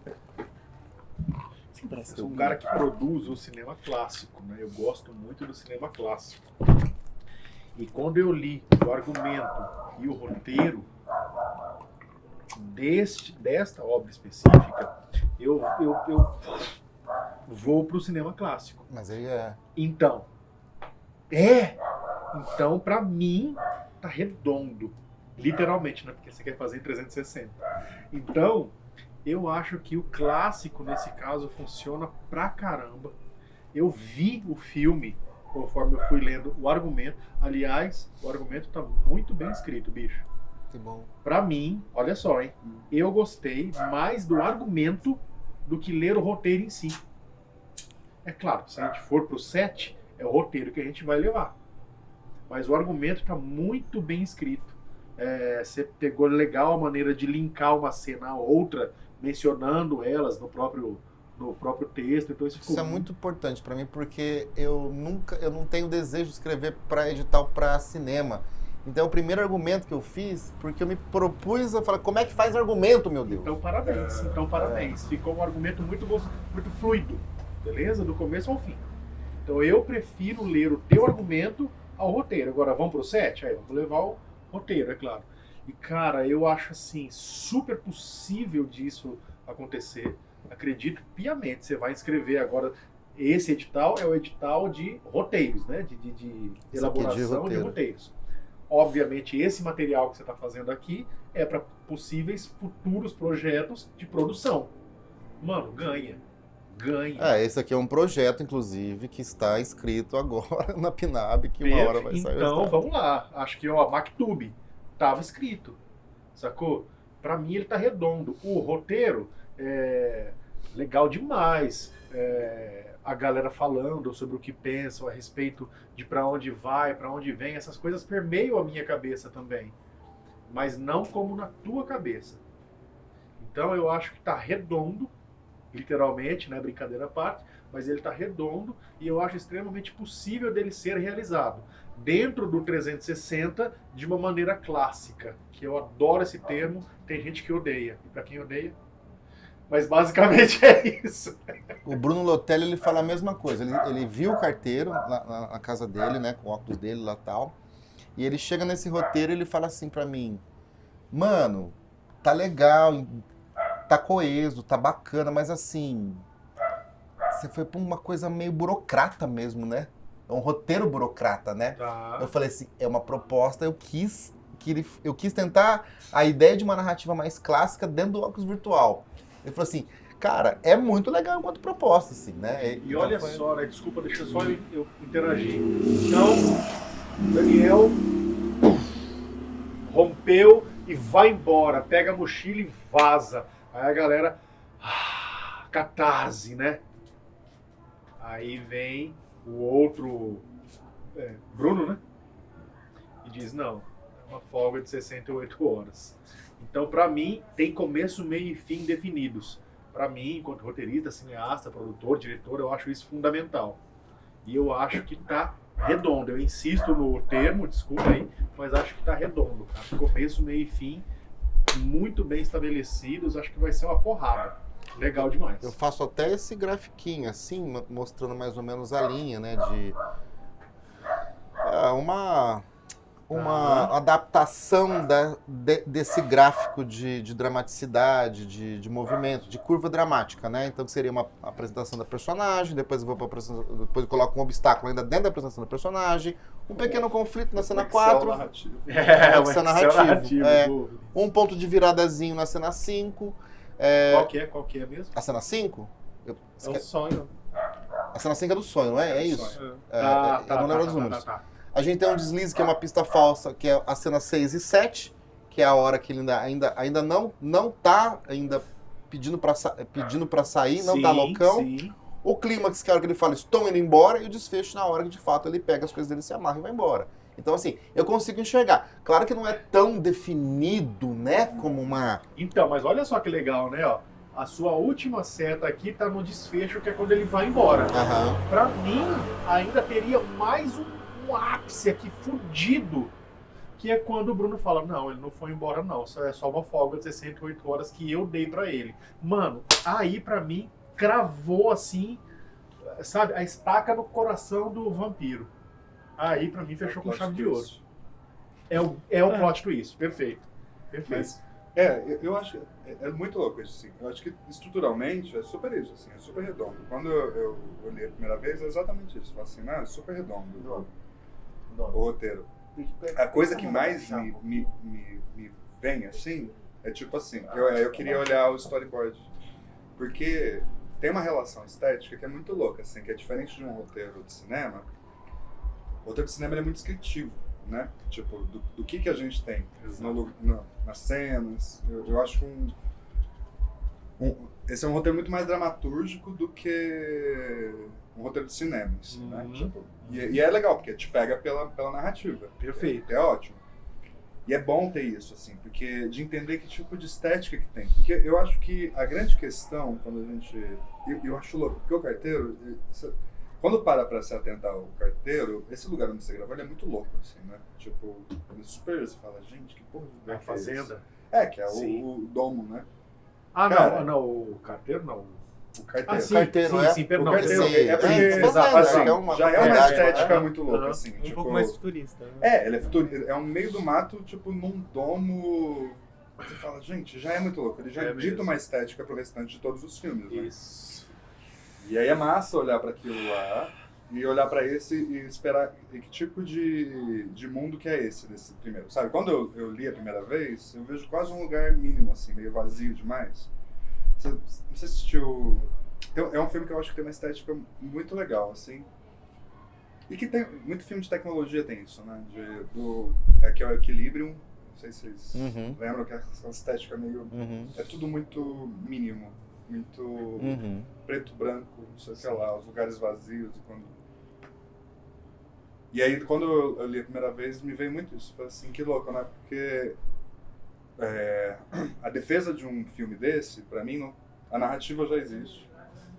sou um cara que produz o cinema clássico, né? Eu gosto muito do cinema clássico. E quando eu li o argumento e o roteiro desta obra específica, eu vou pro cinema clássico. Mas aí é... Então, pra mim, tá redondo. Literalmente, né? Porque você quer fazer em 360. Então, eu acho que o clássico, nesse caso, funciona pra caramba. Eu vi o filme conforme eu fui lendo o argumento. Aliás, o argumento tá muito bem escrito, bicho. Que bom. Pra mim, olha só, hein? Eu gostei mais do argumento do que ler o roteiro em si. É claro, se a gente for pro set, é o roteiro que a gente vai levar. Mas o argumento tá muito bem escrito. Você pegou legal a maneira de linkar uma cena a outra, mencionando elas no próprio texto. Então isso é muito importante para mim, porque eu não tenho desejo de escrever para edital para cinema. Então o primeiro argumento que eu fiz, porque eu me propus a falar, como é que faz argumento, meu Deus? Então parabéns. Ficou um argumento muito fluido, beleza? Do começo ao fim. Então eu prefiro ler o teu argumento ao roteiro. Agora vamos pro set? Aí vamos levar o roteiro, é claro. E cara, eu acho assim, super possível disso acontecer. Acredito piamente. Você vai escrever agora. Esse edital é o edital de roteiros, né? De elaboração de roteiros. Obviamente, esse material que você está fazendo aqui é para possíveis futuros projetos de produção. Mano, ganha. Esse aqui é um projeto, inclusive, que está inscrito agora na PNAB, que uma hora vai sair. Então, vamos lá. Acho que o Mactube estava escrito, sacou? Para mim, ele está redondo. O roteiro é legal demais. A galera falando sobre o que pensam a respeito de para onde vai, para onde vem, essas coisas permeiam a minha cabeça também, mas não como na tua cabeça. Então eu acho que está redondo, literalmente, né, brincadeira à parte, mas ele está redondo e eu acho extremamente possível dele ser realizado dentro do 360 de uma maneira clássica, que eu adoro esse termo, tem gente que odeia, e para quem odeia, mas basicamente é isso. O Bruno Lotelli, ele fala a mesma coisa. Ele viu o carteiro na casa dele, né, com o óculos dele lá e tal. E ele chega nesse roteiro e ele fala assim pra mim: mano, tá legal, tá coeso, tá bacana, mas assim, você foi pra uma coisa meio burocrata mesmo, né? É um roteiro burocrata, né? Tá. Eu falei assim, é uma proposta, eu quis tentar a ideia de uma narrativa mais clássica dentro do óculos virtual. Ele falou assim, cara, é muito legal enquanto proposta, assim, né? E olha só, né? Desculpa, deixa só eu interagir. Então, Daniel rompeu e vai embora, pega a mochila e vaza. Aí a galera, catarse, né? Aí vem o outro, Bruno, né? E diz, não, é uma folga de 68 horas. Então, para mim, tem começo, meio e fim definidos. Para mim, enquanto roteirista, cineasta, produtor, diretor, eu acho isso fundamental. E eu acho que tá redondo. Eu insisto no termo, desculpa aí, mas acho que tá redondo, cara. Começo, meio e fim, muito bem estabelecidos. Acho que vai ser uma porrada. Legal demais. Eu faço até esse grafiquinho, assim, mostrando mais ou menos a linha, né, de... uma adaptação desse gráfico de dramaticidade, de movimento, de curva dramática, né? Então seria uma apresentação da personagem, depois eu coloco um obstáculo ainda dentro da apresentação da personagem, um pequeno conflito na cena 4. Narrativo. Excel narrativo. Um ponto de viradazinho na cena 5. Qual que é mesmo? A cena 5? É um sonho. A cena 5 é do sonho, não é? É isso? Sonho. Não lembro dos números. A gente tem um deslize que é uma pista falsa, que é a cena 6 e 7, que é a hora que ele ainda não tá pedindo pra sair, não tá loucão. Sim. O clímax, que é a hora que ele fala, estou indo embora, e o desfecho na hora que de fato ele pega as coisas dele, se amarra e vai embora. Então assim, eu consigo enxergar. Claro que não é tão definido, né, como uma... Então, mas olha só que legal, né, ó. A sua última seta aqui tá no desfecho, que é quando ele vai embora. Aham. Pra mim, ainda teria mais um ápice aqui fudido, que é quando o Bruno fala, não, ele não foi embora não, é só uma folga de 68 horas que eu dei pra ele. Mano, aí pra mim cravou assim, sabe, a estaca no coração do vampiro. Aí, pra mim, fechou com Plot chave de twist. ouro. É o plot twist. Perfeito. Mas, eu acho que é muito louco isso, assim. Eu acho que estruturalmente é super isso, assim, é super redondo. Quando eu olhei a primeira vez, é exatamente isso. Eu falei assim, é super redondo o roteiro. A coisa que mais me vem, assim, é tipo assim, eu queria olhar o storyboard. Porque tem uma relação estética que é muito louca, assim, que é diferente de um roteiro de cinema. O roteiro de cinema ele é muito descritivo, né? Tipo, do que a gente tem nas cenas. Eu acho que esse é um roteiro muito mais dramatúrgico do que um roteiro de cinema, assim, né? Tipo, e é legal, porque te pega pela narrativa. Perfeito. É ótimo. E é bom ter isso, assim, porque de entender que tipo de estética que tem. Porque eu acho que a grande questão, quando a gente... Eu acho louco, porque o carteiro... Quando para se atentar ao carteiro, esse lugar onde você gravou, ele é muito louco, assim, né? Tipo, ele é super... Você fala, gente, que porra de lugar A que é esse? fazenda. Que é Sim. o domo, né? Ah, Cara, não, o carteiro não. O carteiro. Ah, sim, carteiro, sim, é? sim, perdão. O carteiro Sim, é porque, exato, assim, que é uma já é uma propriedade, estética né? muito louca, assim. Um Tipo, pouco mais futurista. Né? ele é futurista. É um meio do mato, tipo, num domo... Você fala, gente, já é muito louco. Ele já É dita mesmo. uma estética pro restante de todos os filmes, né? Isso. E aí é massa olhar pra aquilo lá e olhar pra esse e esperar que tipo de mundo que é esse, desse primeiro, sabe? Quando eu li a primeira vez, eu vejo quase um lugar mínimo, assim, meio vazio demais. Não sei se assistiu... É um filme que eu acho que tem uma estética muito legal, assim. E que tem... Muito filme de tecnologia tem isso, né? Que é o Equilibrium. Não sei se vocês lembram que é uma estética meio... É tudo muito mínimo. Muito preto, branco, não sei o que lá. Os lugares vazios. E aí, quando eu li a primeira vez, me veio muito isso. Falei assim, que louco, né? Porque... a defesa de um filme desse, pra mim, a narrativa já existe.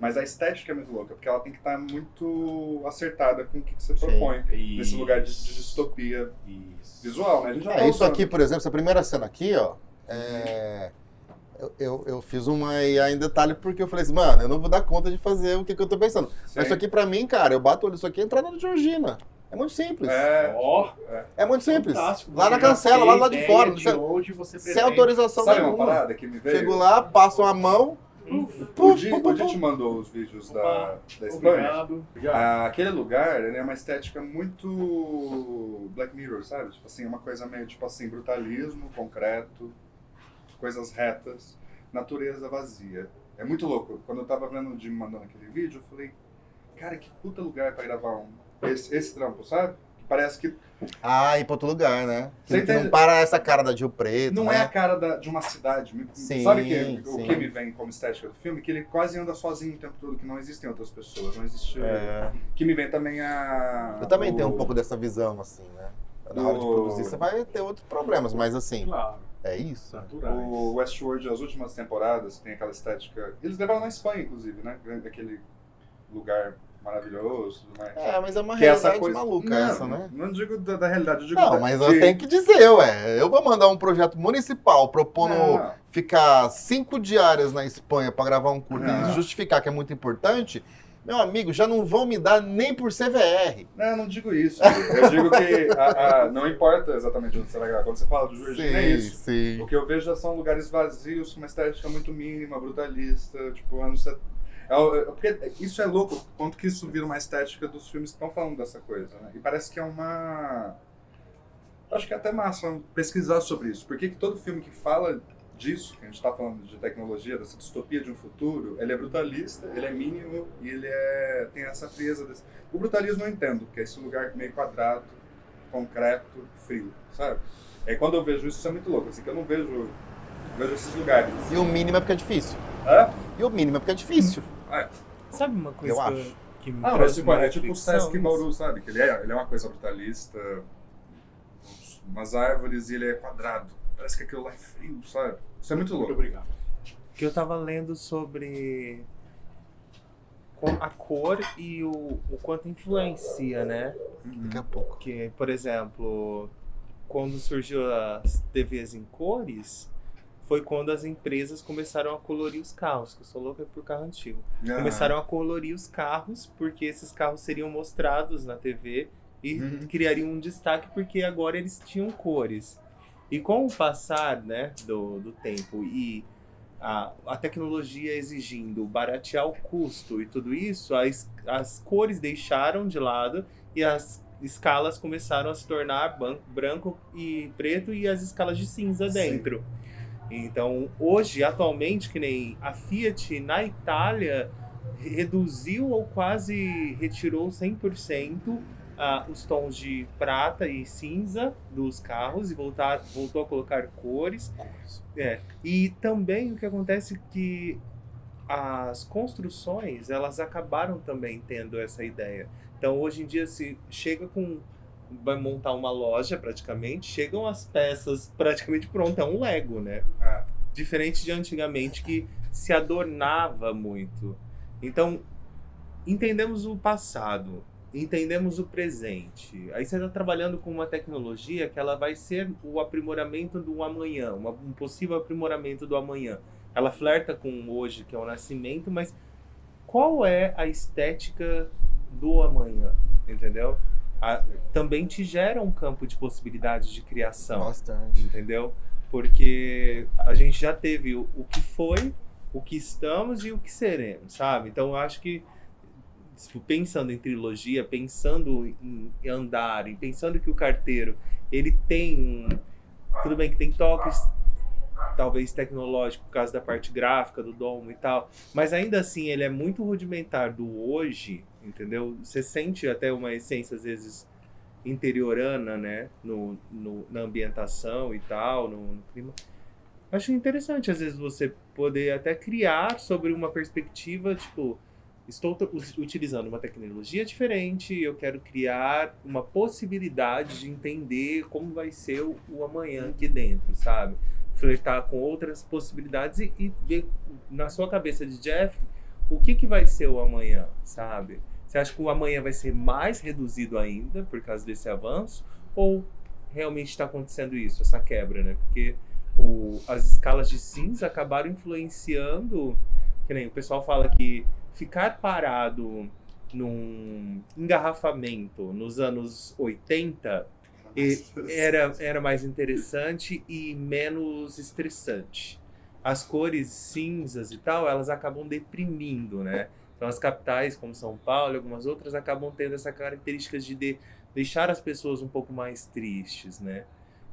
Mas a estética é muito louca, porque ela tem que estar muito acertada com o que você propõe nesse lugar de distopia visual, né? A gente já tá Isso usando. aqui, por exemplo, essa primeira cena aqui, ó, eu fiz uma IA em detalhe porque eu falei assim, mano, eu não vou dar conta de fazer o que eu tô pensando. Sim. Mas isso aqui pra mim, cara, eu bato o olho, isso aqui é entrada de Georgina. É muito simples. É muito simples. Fantástico. Lá na Você já cancela, tem lá do lado de ideia fora. de onde você Sem pretende. autorização Sabe uma nenhuma. parada que me veio? Chego lá, passo a mão. O Di te mandou os vídeos da Espanha. Obrigado. Aquele lugar, ele é uma estética muito Black Mirror, sabe? Tipo assim, uma coisa meio, tipo assim, brutalismo, concreto, coisas retas, natureza vazia. É muito louco. Quando eu tava vendo o Jim mandando aquele vídeo, eu falei, cara, que puta lugar pra gravar esse trampo, sabe? Que parece que... Ir pra outro lugar, né? Você Que não entende? para essa cara da Rio Preto, Não né? é a cara de uma cidade. Sim, Sabe o sim. que me vem como estética do filme? Que ele quase anda sozinho o tempo todo, que não existem outras pessoas, não existe... Que me vem também Eu também tenho um pouco dessa visão, assim, né? Na hora de produzir você vai ter outros problemas, mas assim, Claro. é isso. Naturais. O Westworld, as últimas temporadas, tem aquela estética... Eles gravaram na Espanha, inclusive, né? Aquele lugar maravilhoso e tudo mais. Mas é uma Que é essa realidade coisa... maluca não, essa, né? Não digo da realidade, eu digo Não, mas eu tenho que dizer, eu vou mandar um projeto municipal propondo Não. ficar 5 diárias na Espanha pra gravar um curto Não. e justificar que é muito importante, meu amigo, já não vão me dar nem por CVR. Não digo isso. Eu digo que não importa exatamente onde você vai gravar. Quando você fala do Georgina, é isso. Sim. O que eu vejo já são lugares vazios, com uma estética muito mínima, brutalista, tipo, anos 70. Porque isso é louco, quanto que isso vira uma estética dos filmes que estão falando dessa coisa, né? E parece que é uma... Acho que é até massa pesquisar sobre isso. Por que todo filme que fala disso, que a gente está falando de tecnologia, dessa distopia de um futuro, ele é brutalista, ele é mínimo e ele tem essa frieza desse... O brutalismo eu entendo, que é esse lugar meio quadrado, concreto, frio, sabe? E quando eu vejo isso é muito louco, assim, que eu não vejo esses lugares. Assim. E o mínimo é porque é difícil. E o mínimo é porque é difícil. Sabe uma coisa Eu acho. que me Mas trouxe tipo, uma é tipo o reflexão? Sesc Bauru, sabe? Que ele é uma coisa brutalista, umas árvores e ele é quadrado. Parece que aquilo lá é frio, sabe? Isso é muito louco. Muito obrigado. Que eu tava lendo sobre a cor e o quanto influencia, né? Daqui a pouco. Que, por exemplo, quando surgiu as TVs em cores, foi quando as empresas começaram a colorir os carros, que eu sou louca por carro antigo. Começaram a colorir os carros, porque esses carros seriam mostrados na TV e criariam um destaque porque agora eles tinham cores. E com o passar, né, do tempo e a tecnologia exigindo baratear o custo e tudo isso, as cores deixaram de lado e as escalas começaram a se tornar branco e preto e as escalas de cinza dentro. Então, hoje, atualmente, que nem a Fiat na Itália reduziu ou quase retirou 100% os tons de prata e cinza dos carros e voltou a colocar cores. E também o que acontece é que as construções, elas acabaram também tendo essa ideia. Então, hoje em dia, se chega vai montar uma loja praticamente, chegam as peças praticamente prontas, é um Lego, né? Diferente de antigamente que se adornava muito. Então, entendemos o passado, entendemos o presente. Aí você está trabalhando com uma tecnologia que ela vai ser o aprimoramento do amanhã, um possível aprimoramento do amanhã. Ela flerta com hoje, que é o nascimento, mas qual é a estética do amanhã, entendeu? Também te gera um campo de possibilidades de criação. Bastante. Entendeu? Porque a gente já teve o que foi, o que estamos e o que seremos, sabe? Então eu acho que, pensando em trilogia, pensando em andar, e pensando que o carteiro, ele tem tudo bem que tem toques talvez tecnológico por causa da parte gráfica do domo e tal, mas ainda assim ele é muito rudimentar do hoje, entendeu? Você sente até uma essência às vezes interiorana, né, na ambientação e tal, no clima. Acho interessante às vezes você poder até criar sobre uma perspectiva, tipo, estou utilizando uma tecnologia diferente, eu quero criar uma possibilidade de entender como vai ser o amanhã aqui dentro, sabe? Flertar com outras possibilidades e ver na sua cabeça de Jeff o que vai ser o amanhã, sabe? Você acha que o amanhã vai ser mais reduzido ainda por causa desse avanço? Ou realmente está acontecendo isso, essa quebra, né? Porque as escalas de cinza acabaram influenciando, que nem o pessoal fala que ficar parado num engarrafamento nos anos 80 era mais interessante e menos estressante. As cores cinzas e tal, elas acabam deprimindo, né? Então as capitais, como São Paulo e algumas outras, acabam tendo essa característica de deixar as pessoas um pouco mais tristes, né?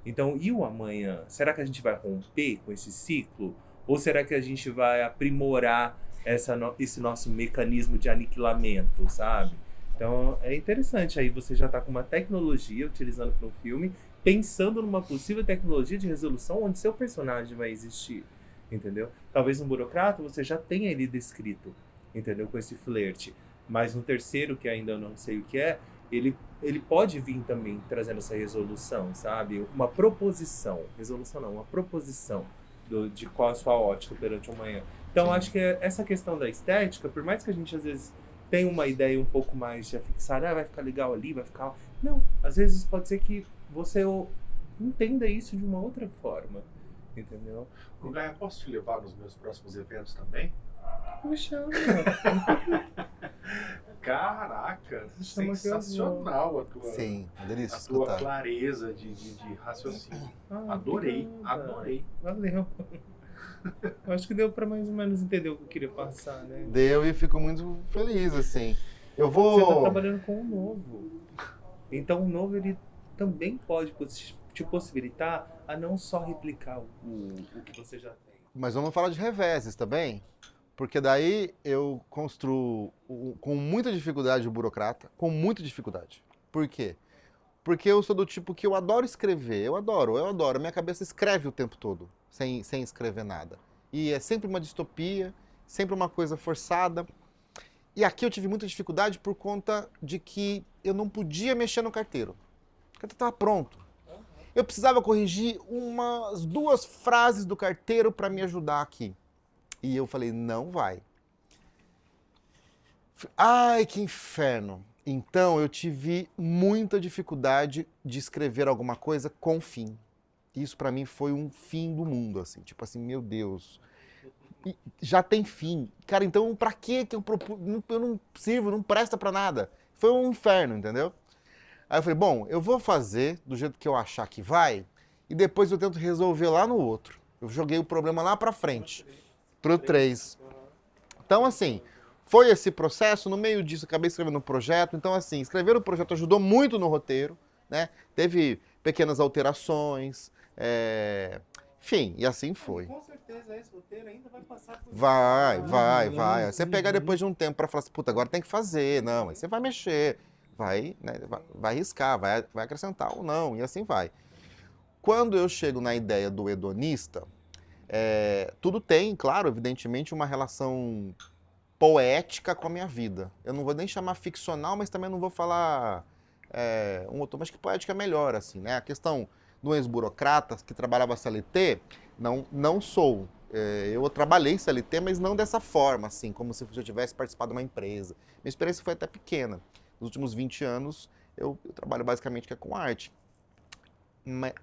Então, e o amanhã? Será que a gente vai romper com esse ciclo? Ou será que a gente vai aprimorar esse nosso mecanismo de aniquilamento, sabe? Então, é interessante. Aí você já está com uma tecnologia utilizando para um filme, pensando numa possível tecnologia de resolução onde seu personagem vai existir, entendeu? Talvez no Burocrata você já tenha ele descrito, entendeu? Com esse flerte. Mas no terceiro, que ainda eu não sei o que é, ele pode vir também trazendo essa resolução, sabe? Uma proposição. Resolução não, uma proposição de qual a sua ótica perante o amanhã. Então, acho que essa questão da estética, por mais que a gente às vezes tenha uma ideia um pouco mais já fixada, vai ficar legal ali, vai ficar... Não, às vezes pode ser que você entenda isso de uma outra forma, entendeu? Gaia, posso te levar nos meus próximos eventos também? Me chama. Caraca, sensacional a tua, Sim, delícia a tua escutar. clareza de raciocínio. Adorei. Valeu. Acho que deu pra mais ou menos entender o que eu queria passar, né? Deu e fico muito feliz, assim. Eu Você tá vou... trabalhando com o novo. Então o novo, ele também pode te possibilitar a não só replicar o que você já tem. Mas vamos falar de reveses também, porque daí eu construo com muita dificuldade o Burocrata, com muita dificuldade. Por quê? Porque eu sou do tipo que eu adoro escrever, eu adoro. Minha cabeça escreve o tempo todo, sem escrever nada. E é sempre uma distopia, sempre uma coisa forçada. E aqui eu tive muita dificuldade por conta de que eu não podia mexer no carteiro. O carteiro estava pronto. Eu precisava corrigir umas 2 frases do carteiro para me ajudar aqui. E eu falei, não vai. Ai, que inferno. Então, eu tive muita dificuldade de escrever alguma coisa com fim. Isso para mim foi um fim do mundo, assim. Tipo assim, meu Deus, já tem fim. Cara, então pra que eu propus? Eu não sirvo, não presta pra nada. Foi um inferno, entendeu? Aí eu falei, bom, eu vou fazer do jeito que eu achar que vai e depois eu tento resolver lá no outro. Eu joguei o problema lá pra frente, pro 3. Então, assim, foi esse processo. No meio disso, acabei escrevendo um projeto. Então, assim, escrever o projeto ajudou muito no roteiro, né? Teve pequenas alterações, enfim, e assim foi. Com certeza esse roteiro ainda vai passar por Vai. Você pegar depois de um tempo pra falar assim, puta, agora tem que fazer. Não, aí você vai mexer, vai, né, vai riscar, vai acrescentar ou não, e assim vai. Quando eu chego na ideia do hedonista, tudo tem, claro, evidentemente, uma relação poética com a minha vida. Eu não vou nem chamar ficcional, mas também não vou falar mas que poética é melhor, assim, né? A questão do ex-burocrata que trabalhava CLT, não sou. Eu trabalhei CLT, mas não dessa forma, assim, como se eu tivesse participado de uma empresa. Minha experiência foi até pequena. Nos últimos 20 anos, eu trabalho basicamente com arte.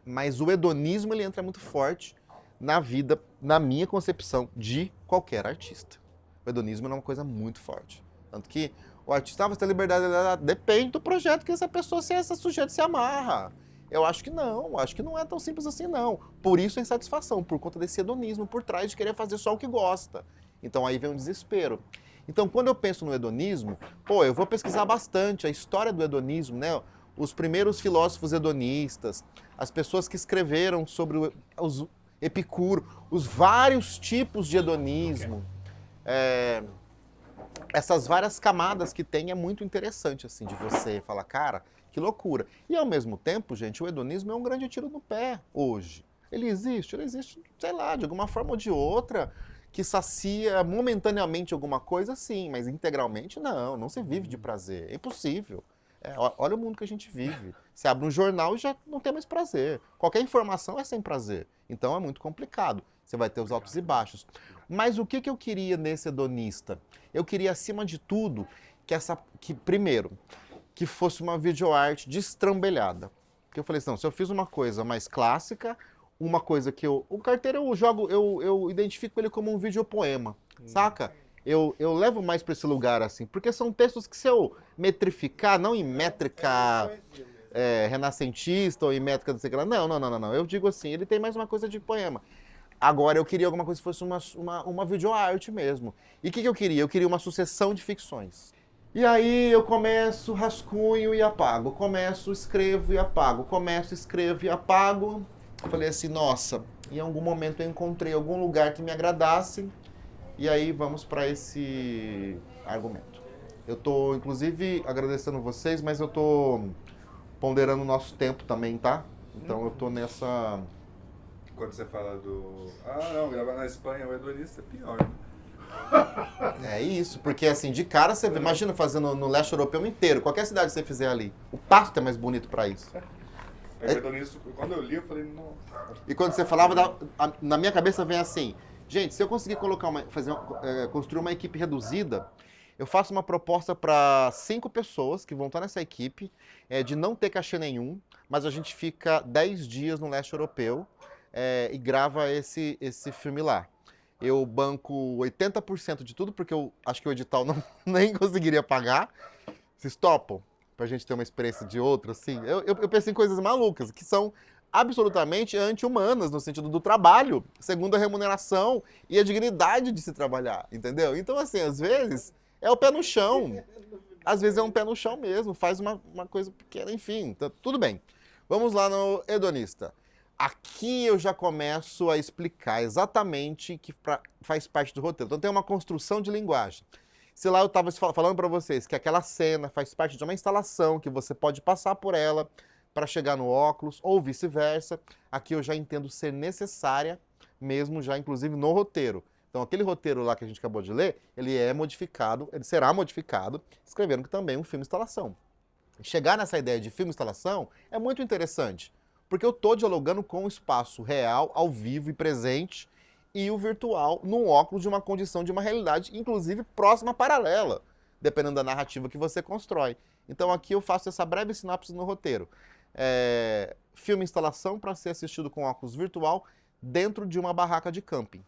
Mas o hedonismo, ele entra muito forte na vida, na minha concepção, de qualquer artista. O hedonismo é uma coisa muito forte. Tanto que o artista, você tem liberdade, depende do projeto que essa pessoa, se essa sujeito se amarra. Eu acho que não é tão simples assim, não. Por isso a insatisfação, por conta desse hedonismo por trás de querer fazer só o que gosta. Então aí vem um desespero. Então quando eu penso no hedonismo, eu vou pesquisar bastante a história do hedonismo, né? Os primeiros filósofos hedonistas, as pessoas que escreveram sobre os Epicuro, os vários tipos de hedonismo. Essas várias camadas que tem é muito interessante, assim, de você falar, cara, que loucura. E ao mesmo tempo, gente, o hedonismo é um grande tiro no pé hoje. Ele existe, sei lá, de alguma forma ou de outra, que sacia momentaneamente alguma coisa, sim, mas integralmente não se vive de prazer, é impossível. Olha o mundo que a gente vive. Você abre um jornal e já não tem mais prazer. Qualquer informação é sem prazer. Então é muito complicado. Você vai ter os altos e baixos. Mas o que eu queria nesse hedonista? Eu queria, acima de tudo, primeiro, que fosse uma videoarte destrambelhada. Porque eu falei assim, não, se eu fiz uma coisa mais clássica, uma coisa que o carteiro eu identifico ele como um videopoema, saca? Eu levo mais para esse lugar, assim, porque são textos que se eu metrificar, não em métrica renascentista ou em métrica não sei o que lá, não. Eu digo assim, ele tem mais uma coisa de poema. Agora eu queria alguma coisa que fosse uma videoarte mesmo. E o que eu queria? Eu queria uma sucessão de ficções. E aí eu começo, rascunho e apago. Começo, escrevo e apago. Começo, escrevo e apago. Eu falei assim, nossa, em algum momento eu encontrei algum lugar que me agradasse. E aí vamos para esse argumento. Eu estou, inclusive, agradecendo vocês, mas eu estou ponderando o nosso tempo também, tá? Então eu estou nessa... Quando você fala não, gravar na Espanha, o hedonista é pior, né? É isso, porque assim, de cara você imagina fazendo no leste europeu inteiro, qualquer cidade que você fizer ali, o pasto é mais bonito para isso. O hedonista, quando eu li, eu falei, nossa. E quando você falava, na minha cabeça vem assim, gente, se eu conseguir construir uma equipe reduzida, eu faço uma proposta para 5 pessoas que vão estar nessa equipe, de não ter cachê nenhum, mas a gente fica 10 dias no leste europeu e grava esse filme lá. Eu banco 80% de tudo, porque eu acho que o edital nem conseguiria pagar. Vocês topam? Pra gente ter uma experiência de outro, assim. Eu pensei em coisas malucas, que são absolutamente anti-humanas, no sentido do trabalho, segundo a remuneração e a dignidade de se trabalhar, entendeu? Então, assim, às vezes é o pé no chão. Às vezes é um pé no chão mesmo, faz uma coisa pequena, enfim, tá, tudo bem. Vamos lá no hedonista. Aqui eu já começo a explicar exatamente que faz parte do roteiro. Então tem uma construção de linguagem. Se lá eu estava falando para vocês que aquela cena faz parte de uma instalação, que você pode passar por ela para chegar no óculos, ou vice-versa, aqui eu já entendo ser necessária, mesmo já inclusive no roteiro. Então aquele roteiro lá que a gente acabou de ler, ele será modificado, escrevendo que também é um filme-instalação. Chegar nessa ideia de filme-instalação é muito interessante, porque eu estou dialogando com o espaço real, ao vivo e presente, e o virtual num óculos de uma condição de uma realidade, inclusive próxima, paralela, dependendo da narrativa que você constrói. Então aqui eu faço essa breve sinopse no roteiro. Filme-instalação para ser assistido com óculos virtual dentro de uma barraca de camping.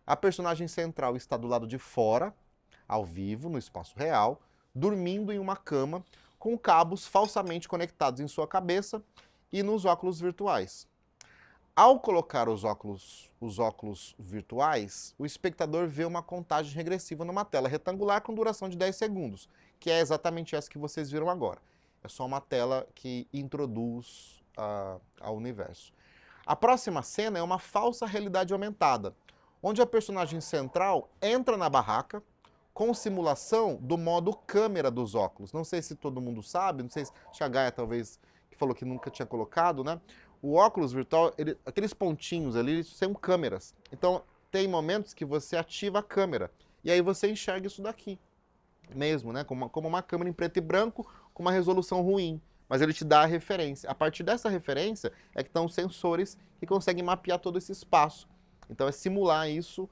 A personagem central está do lado de fora, ao vivo, no espaço real, dormindo em uma cama com cabos falsamente conectados em sua cabeça e nos óculos virtuais. Ao colocar os óculos virtuais, o espectador vê uma contagem regressiva numa tela retangular com duração de 10 segundos, que é exatamente essa que vocês viram agora. É só uma tela que introduz ao universo. A próxima cena é uma falsa realidade aumentada, onde a personagem central entra na barraca com simulação do modo câmera dos óculos. Não sei se todo mundo sabe, não sei se a Gaia talvez que falou que nunca tinha colocado, né? O óculos virtual, aqueles pontinhos ali, eles são câmeras. Então, tem momentos que você ativa a câmera. E aí você enxerga isso daqui mesmo, né? Como uma câmera em preto e branco com uma resolução ruim. Mas ele te dá a referência. A partir dessa referência é que estão os sensores que conseguem mapear todo esse espaço. Então, é simular isso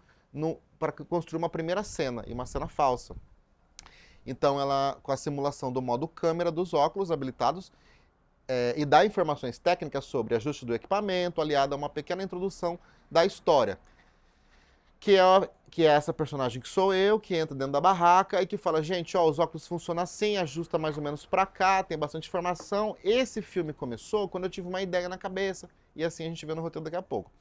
para construir uma primeira cena, e uma cena falsa. Então, ela, com a simulação do modo câmera dos óculos habilitados, e dá informações técnicas sobre ajuste do equipamento, aliada a uma pequena introdução da história. Que é essa personagem que sou eu, que entra dentro da barraca e que fala, gente, ó, os óculos funcionam assim, ajusta mais ou menos pra cá, tem bastante informação. Esse filme começou quando eu tive uma ideia na cabeça, e assim a gente vê no roteiro daqui a pouco.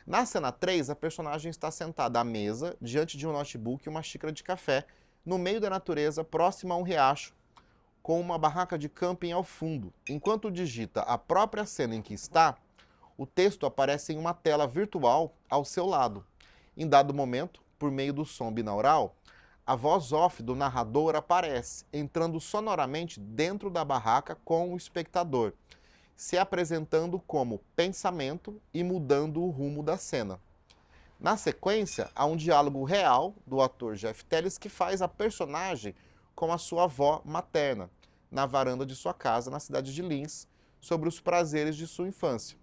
Na cena 3, a personagem está sentada à mesa, diante de um notebook e uma xícara de café, no meio da natureza, próxima a um riacho, com uma barraca de camping ao fundo. Enquanto digita a própria cena em que está, o texto aparece em uma tela virtual ao seu lado. Em dado momento, por meio do som binaural, a voz off do narrador aparece, entrando sonoramente dentro da barraca com o espectador, se apresentando como pensamento e mudando o rumo da cena. Na sequência, há um diálogo real do ator Jeff Telles que faz a personagem com a sua avó materna, na varanda de sua casa, na cidade de Linz, sobre os prazeres de sua infância.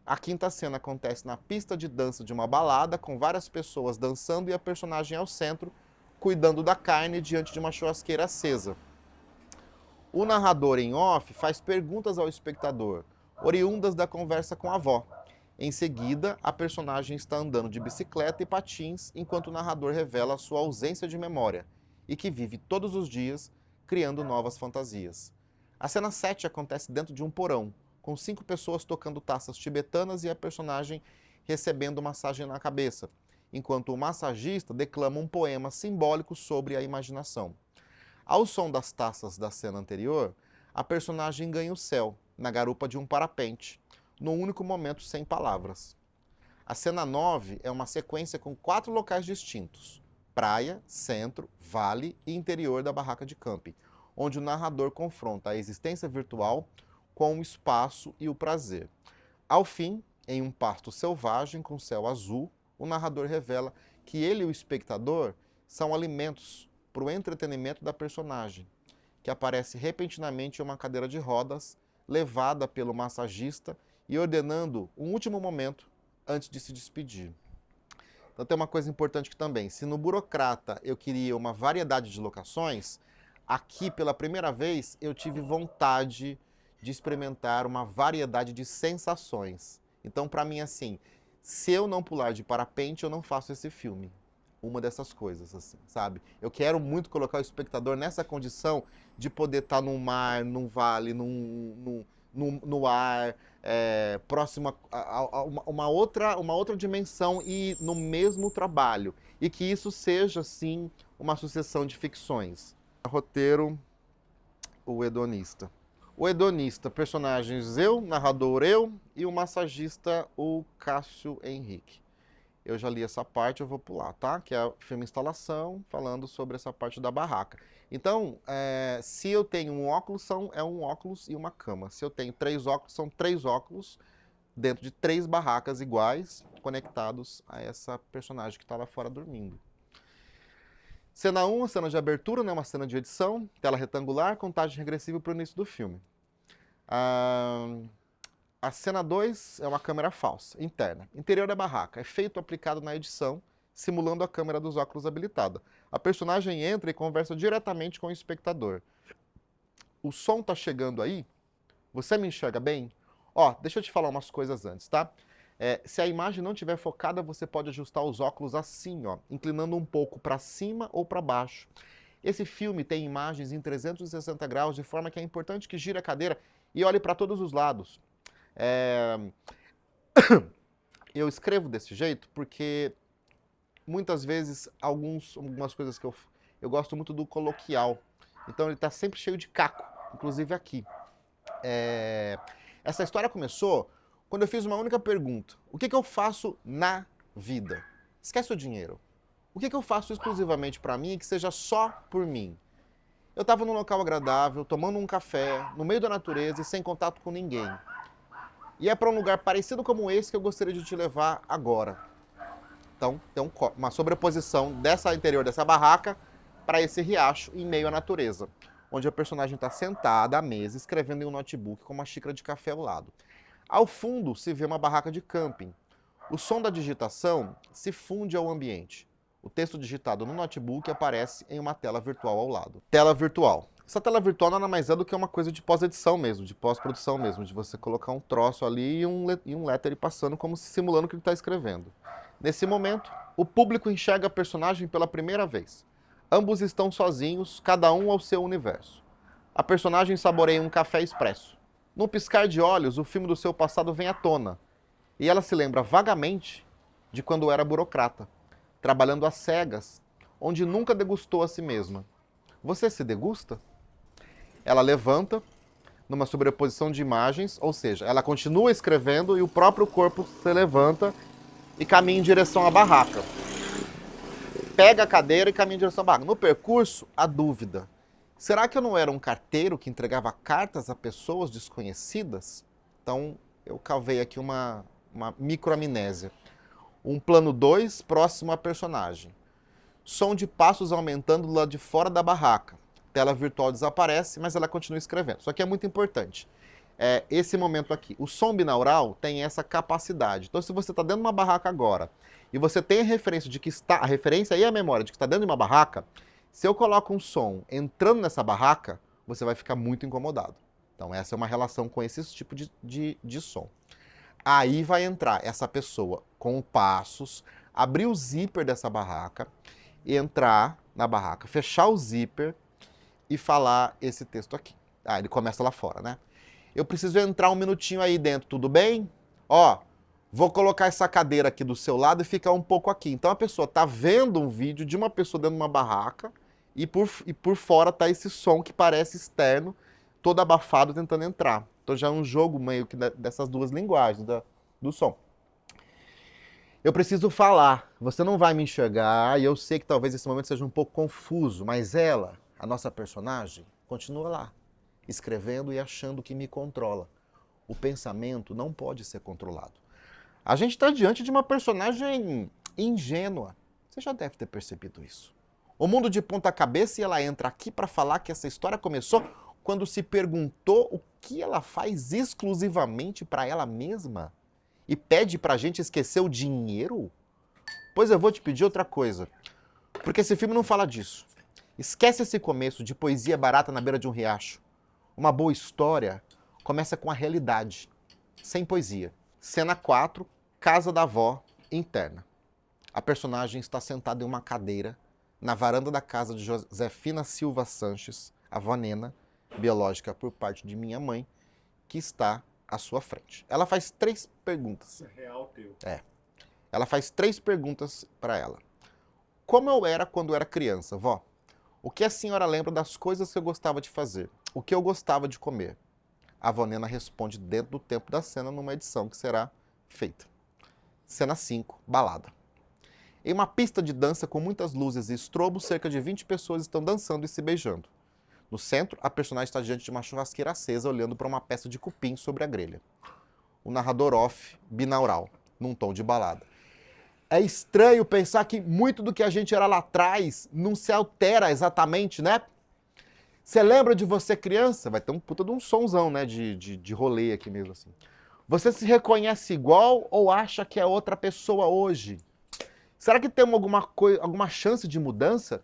A quinta cena acontece na pista de dança de uma balada, com várias pessoas dançando e a personagem ao centro, cuidando da carne diante de uma churrasqueira acesa. O narrador em off faz perguntas ao espectador, oriundas da conversa com a avó. Em seguida, a personagem está andando de bicicleta e patins, enquanto o narrador revela sua ausência de memória, e que vive todos os dias criando novas fantasias. A cena 7 acontece dentro de um porão, com 5 pessoas tocando taças tibetanas e a personagem recebendo massagem na cabeça, enquanto o massagista declama um poema simbólico sobre a imaginação. Ao som das taças da cena anterior, a personagem ganha o céu, na garupa de um parapente, num único momento sem palavras. A cena 9 é uma sequência com 4 locais distintos: praia, centro, vale e interior da barraca de camping, onde o narrador confronta a existência virtual com o espaço e o prazer. Ao fim, em um pasto selvagem com céu azul, o narrador revela que ele e o espectador são alimentos para o entretenimento da personagem, que aparece repentinamente em uma cadeira de rodas, levada pelo massagista e ordenando um último momento antes de se despedir. Então tem uma coisa importante que também, se no Burocrata eu queria uma variedade de locações, aqui pela primeira vez eu tive vontade de experimentar uma variedade de sensações. Então para mim assim, se eu não pular de parapente eu não faço esse filme. Uma dessas coisas, assim, sabe? Eu quero muito colocar o espectador nessa condição de poder estar num mar, num vale, no ar, próximo a uma outra dimensão e no mesmo trabalho. E que isso seja, sim, uma sucessão de ficções. Roteiro, o hedonista. O hedonista, personagens eu, narrador eu, e o massagista, o Cássio Henrique. Eu já li essa parte, eu vou pular, tá? Que é o filme Instalação, falando sobre essa parte da barraca. Então, se eu tenho um óculos, é um óculos e uma cama. Se eu tenho 3 óculos, são 3 óculos dentro de 3 barracas iguais, conectados a essa personagem que está lá fora dormindo. Cena 1, cena de abertura, né? Uma cena de edição, tela retangular, contagem regressiva para o início do filme. A cena 2 é uma câmera falsa, interna. Interior da barraca. Efeito aplicado na edição, simulando a câmera dos óculos habilitada. A personagem entra e conversa diretamente com o espectador. O som tá chegando aí? Você me enxerga bem? Ó, deixa eu te falar umas coisas antes, tá? Se a imagem não estiver focada, você pode ajustar os óculos assim, ó, inclinando um pouco para cima ou para baixo. Esse filme tem imagens em 360 graus, de forma que é importante que gire a cadeira e olhe para todos os lados. Eu escrevo desse jeito porque muitas vezes algumas coisas que eu gosto muito do coloquial. Então ele está sempre cheio de caco, inclusive aqui. Essa história começou quando eu fiz uma única pergunta. O que eu faço na vida? Esquece o dinheiro. O que eu faço exclusivamente para mim e que seja só por mim? Eu estava num local agradável, tomando um café, no meio da natureza e sem contato com ninguém. E é para um lugar parecido como esse que eu gostaria de te levar agora. Então, tem uma sobreposição dessa interior dessa barraca para esse riacho em meio à natureza, onde a personagem está sentada à mesa escrevendo em um notebook com uma xícara de café ao lado. Ao fundo se vê uma barraca de camping. O som da digitação se funde ao ambiente. O texto digitado no notebook aparece em uma tela virtual ao lado. Tela virtual. Essa tela virtual nada mais é do que uma coisa de pós-edição mesmo, de pós-produção mesmo, de você colocar um troço ali e um letter passando como se simulando o que ele está escrevendo. Nesse momento, o público enxerga a personagem pela primeira vez. Ambos estão sozinhos, cada um ao seu universo. A personagem saboreia um café expresso. Num piscar de olhos, o filme do seu passado vem à tona. E ela se lembra vagamente de quando era burocrata, trabalhando às cegas, onde nunca degustou a si mesma. Você se degusta? Ela levanta, numa sobreposição de imagens, ou seja, ela continua escrevendo e o próprio corpo se levanta e caminha em direção à barraca. Pega a cadeira e caminha em direção à barraca. No percurso, a dúvida. Será que eu não era um carteiro que entregava cartas a pessoas desconhecidas? Então, eu cavei aqui uma microamnésia. Um plano 2, próximo à personagem. Som de passos aumentando do lado de fora da barraca. Tela virtual desaparece, mas ela continua escrevendo. Isso aqui é muito importante. Esse momento aqui. O som binaural tem essa capacidade. Então, se você está dentro de uma barraca agora e você tem a referência de que está, a referência e a memória de que está dentro de uma barraca, se eu coloco um som entrando nessa barraca, você vai ficar muito incomodado. Então, essa é uma relação com esse tipo de som. Aí vai entrar essa pessoa com passos, abrir o zíper dessa barraca, entrar na barraca, fechar o zíper e falar esse texto aqui. Ele começa lá fora, né? Eu preciso entrar um minutinho aí dentro, tudo bem? Vou colocar essa cadeira aqui do seu lado e ficar um pouco aqui. Então a pessoa tá vendo um vídeo de uma pessoa dentro de uma barraca e por fora tá esse som que parece externo, todo abafado tentando entrar. Então já é um jogo meio que dessas duas linguagens do som. Eu preciso falar, você não vai me enxergar e eu sei que talvez esse momento seja um pouco confuso, mas ela, a nossa personagem, continua lá, escrevendo e achando que me controla. O pensamento não pode ser controlado. A gente está diante de uma personagem ingênua. Você já deve ter percebido isso. O mundo de ponta cabeça e ela entra aqui para falar que essa história começou quando se perguntou o que ela faz exclusivamente para ela mesma e pede para a gente esquecer o dinheiro? Pois eu vou te pedir outra coisa, porque esse filme não fala disso. Esquece esse começo de poesia barata na beira de um riacho. Uma boa história começa com a realidade, sem poesia. Cena 4, casa da avó, interna. A personagem está sentada em uma cadeira na varanda da casa de Josefina Silva Sanches, avó Nena, biológica por parte de minha mãe, que está à sua frente. Ela faz 3 perguntas. Isso é real teu. Ela faz 3 perguntas para ela. Como eu era quando era criança, vó? O que a senhora lembra das coisas que eu gostava de fazer? O que eu gostava de comer? A avó Nena responde dentro do tempo da cena numa edição que será feita. Cena 5, balada. Em uma pista de dança com muitas luzes e estrobos, cerca de 20 pessoas estão dançando e se beijando. No centro, a personagem está diante de uma churrasqueira acesa, olhando para uma peça de cupim sobre a grelha. O narrador off, binaural, num tom de balada. É estranho pensar que muito do que a gente era lá atrás não se altera exatamente, né? Você lembra de você criança? Vai ter um puta de um sonzão, né? De rolê aqui mesmo assim. Você se reconhece igual ou acha que é outra pessoa hoje? Será que tem alguma chance de mudança?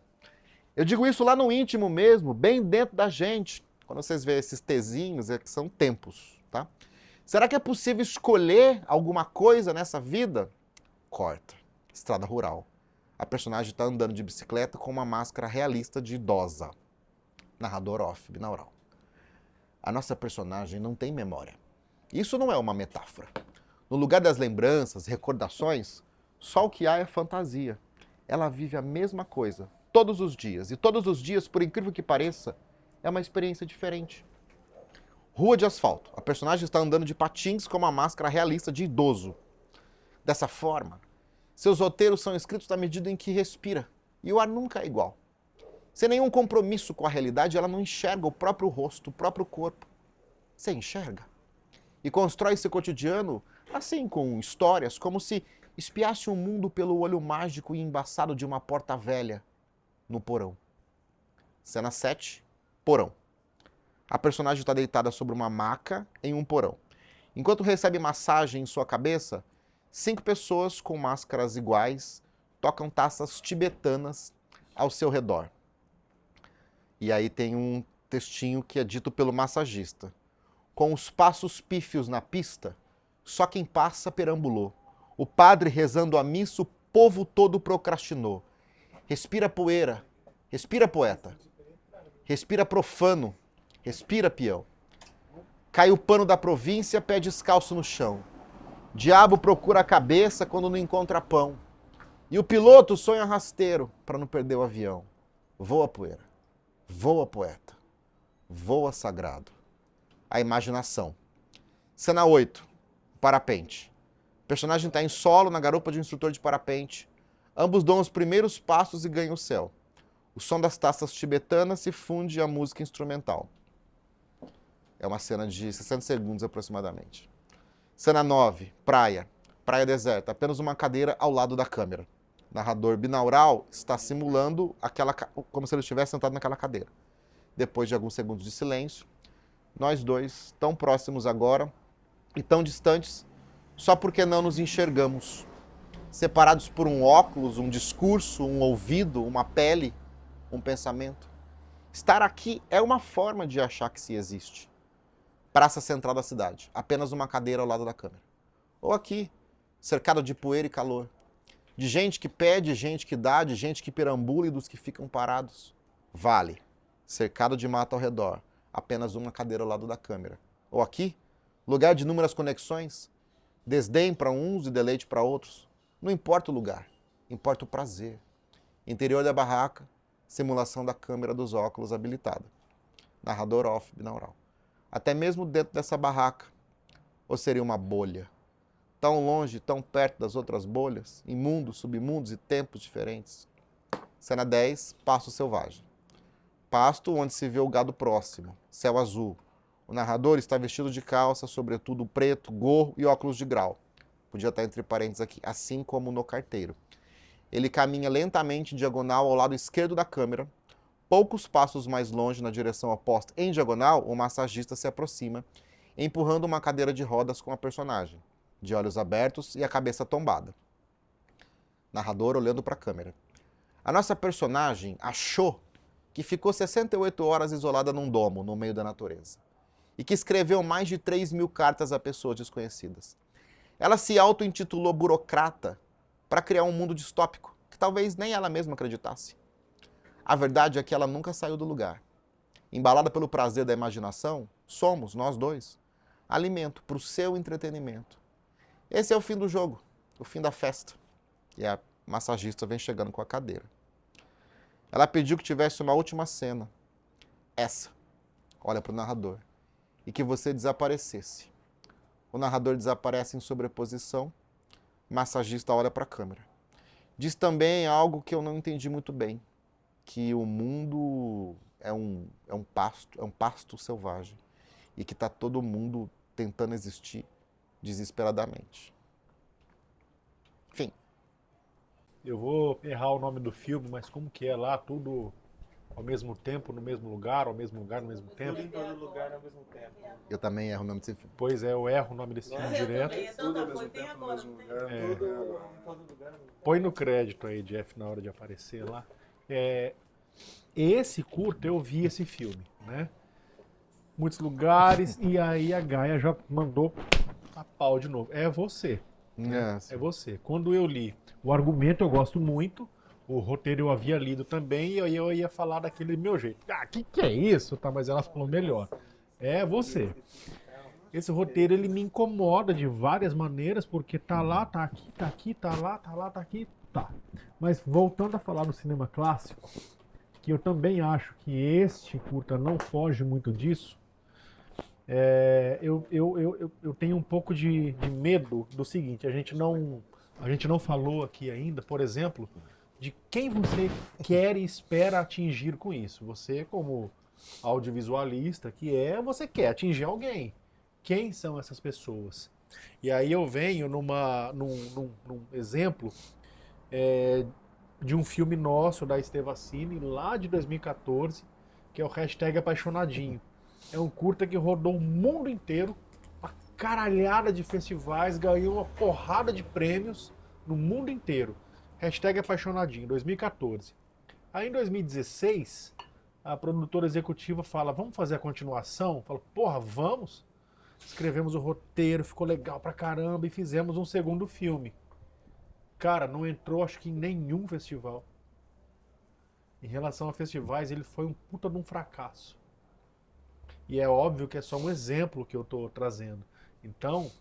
Eu digo isso lá no íntimo mesmo, bem dentro da gente. Quando vocês veem esses tezinhos, é que são tempos, tá? Será que é possível escolher alguma coisa nessa vida? Corta. Estrada rural. A personagem está andando de bicicleta com uma máscara realista de idosa. Narrador off, binaural. A nossa personagem não tem memória. Isso não é uma metáfora. No lugar das lembranças, recordações, só o que há é fantasia. Ela vive a mesma coisa, todos os dias. E todos os dias, por incrível que pareça, é uma experiência diferente. Rua de asfalto. A personagem está andando de patins com uma máscara realista de idoso. Dessa forma, seus roteiros são escritos na medida em que respira. E o ar nunca é igual. Sem nenhum compromisso com a realidade, ela não enxerga o próprio rosto, o próprio corpo. Você enxerga? E constrói esse cotidiano assim, com histórias, como se espiasse um mundo pelo olho mágico e embaçado de uma porta velha no porão. Cena 7, porão. A personagem está deitada sobre uma maca em um porão. Enquanto recebe massagem em sua cabeça, 5 pessoas com máscaras iguais tocam taças tibetanas ao seu redor. E aí tem um textinho que é dito pelo massagista. Com os passos pífios na pista, só quem passa perambulou. O padre rezando a missa, o povo todo procrastinou. Respira poeira, respira poeta. Respira profano, respira peão. Cai o pano da província, pé descalço no chão. Diabo procura a cabeça quando não encontra pão. E o piloto sonha rasteiro para não perder o avião. Voa poeira, voa poeta, voa sagrado. A imaginação. Cena 8, parapente. O personagem está em solo na garupa de um instrutor de parapente. Ambos dão os primeiros passos e ganham o céu. O som das taças tibetanas se funde à música instrumental. É uma cena de 60 segundos aproximadamente. Cena 9, praia. Praia deserta, apenas uma cadeira ao lado da câmera. O narrador binaural está simulando como se ele estivesse sentado naquela cadeira. Depois de alguns segundos de silêncio, nós dois, tão próximos agora e tão distantes, só porque não nos enxergamos. Separados por um óculos, um discurso, um ouvido, uma pele, um pensamento. Estar aqui é uma forma de achar que se existe. Praça central da cidade, apenas uma cadeira ao lado da câmera. Ou aqui, cercado de poeira e calor. De gente que pede, gente que dá, de gente que perambula e dos que ficam parados. Vale, cercado de mata ao redor, apenas uma cadeira ao lado da câmera. Ou aqui, lugar de inúmeras conexões, desdém para uns e deleite para outros. Não importa o lugar, importa o prazer. Interior da barraca, simulação da câmera dos óculos habilitada. Narrador off, binaural. Até mesmo dentro dessa barraca, ou seria uma bolha? Tão longe, tão perto das outras bolhas, em mundos, submundos e tempos diferentes. Cena 10, pasto selvagem. Pasto onde se vê o gado próximo, céu azul. O narrador está vestido de calça, sobretudo preto, gorro e óculos de grau. Podia estar entre parênteses aqui, assim como no carteiro. Ele caminha lentamente em diagonal ao lado esquerdo da câmera. Poucos passos mais longe, na direção oposta, em diagonal, o massagista se aproxima, empurrando uma cadeira de rodas com a personagem, de olhos abertos e a cabeça tombada. Narrador olhando para a câmera. A nossa personagem achou que ficou 68 horas isolada num domo, no meio da natureza, e que escreveu mais de 3.000 cartas a pessoas desconhecidas. Ela se auto-intitulou burocrata para criar um mundo distópico, que talvez nem ela mesma acreditasse. A verdade é que ela nunca saiu do lugar. Embalada pelo prazer da imaginação, somos, nós dois, alimento para o seu entretenimento. Esse é o fim do jogo, o fim da festa. E a massagista vem chegando com a cadeira. Ela pediu que tivesse uma última cena. Essa. Olha para o narrador. E que você desaparecesse. O narrador desaparece em sobreposição. O massagista olha para a câmera. Diz também algo que eu não entendi muito bem. Que o mundo é um pasto selvagem. E que está todo mundo tentando existir desesperadamente. Enfim. Eu vou errar o nome do filme, mas como que é lá? Tudo ao mesmo tempo, no mesmo lugar, ao mesmo lugar, no mesmo tempo? Tudo em todo lugar ao mesmo tempo. Eu também erro o nome desse filme. Pois é, eu erro o nome desse filme direto. Tudo ao mesmo tempo, no mesmo lugar. Tudo em todo lugar. Põe no crédito aí, Jeff, na hora de aparecer lá. Esse curto, eu vi esse filme, né? Muitos lugares, e aí a Gaia já mandou a pau de novo. É você. É você. Quando eu li o argumento, eu gosto muito. O roteiro eu havia lido também e aí eu ia falar daquele meu jeito. Ah, que é isso? Tá, mas ela falou melhor. É você. Esse roteiro ele me incomoda de várias maneiras porque tá lá, tá aqui, tá aqui, tá lá, tá lá, tá aqui, tá. Mas voltando a falar do cinema clássico, que eu também acho que este curta não foge muito disso, eu tenho um pouco de medo do seguinte, a gente não falou aqui ainda, por exemplo, de quem você quer e espera atingir com isso. Você, como audiovisualista você quer atingir alguém. Quem são essas pessoas? E aí eu venho num exemplo de um filme nosso, da Estevacine, lá de 2014, que é o #Apaixonadinho. É um curta que rodou o mundo inteiro, uma caralhada de festivais, ganhou uma porrada de prêmios no mundo inteiro. #Apaixonadinho, 2014. Aí em 2016, a produtora executiva fala, vamos fazer a continuação? Fala, porra, vamos? Escrevemos o roteiro, ficou legal pra caramba e fizemos um segundo filme. Cara, não entrou acho que em nenhum festival. Em relação a festivais, ele foi um puta de um fracasso. E é óbvio que é só um exemplo que eu tô trazendo. Então,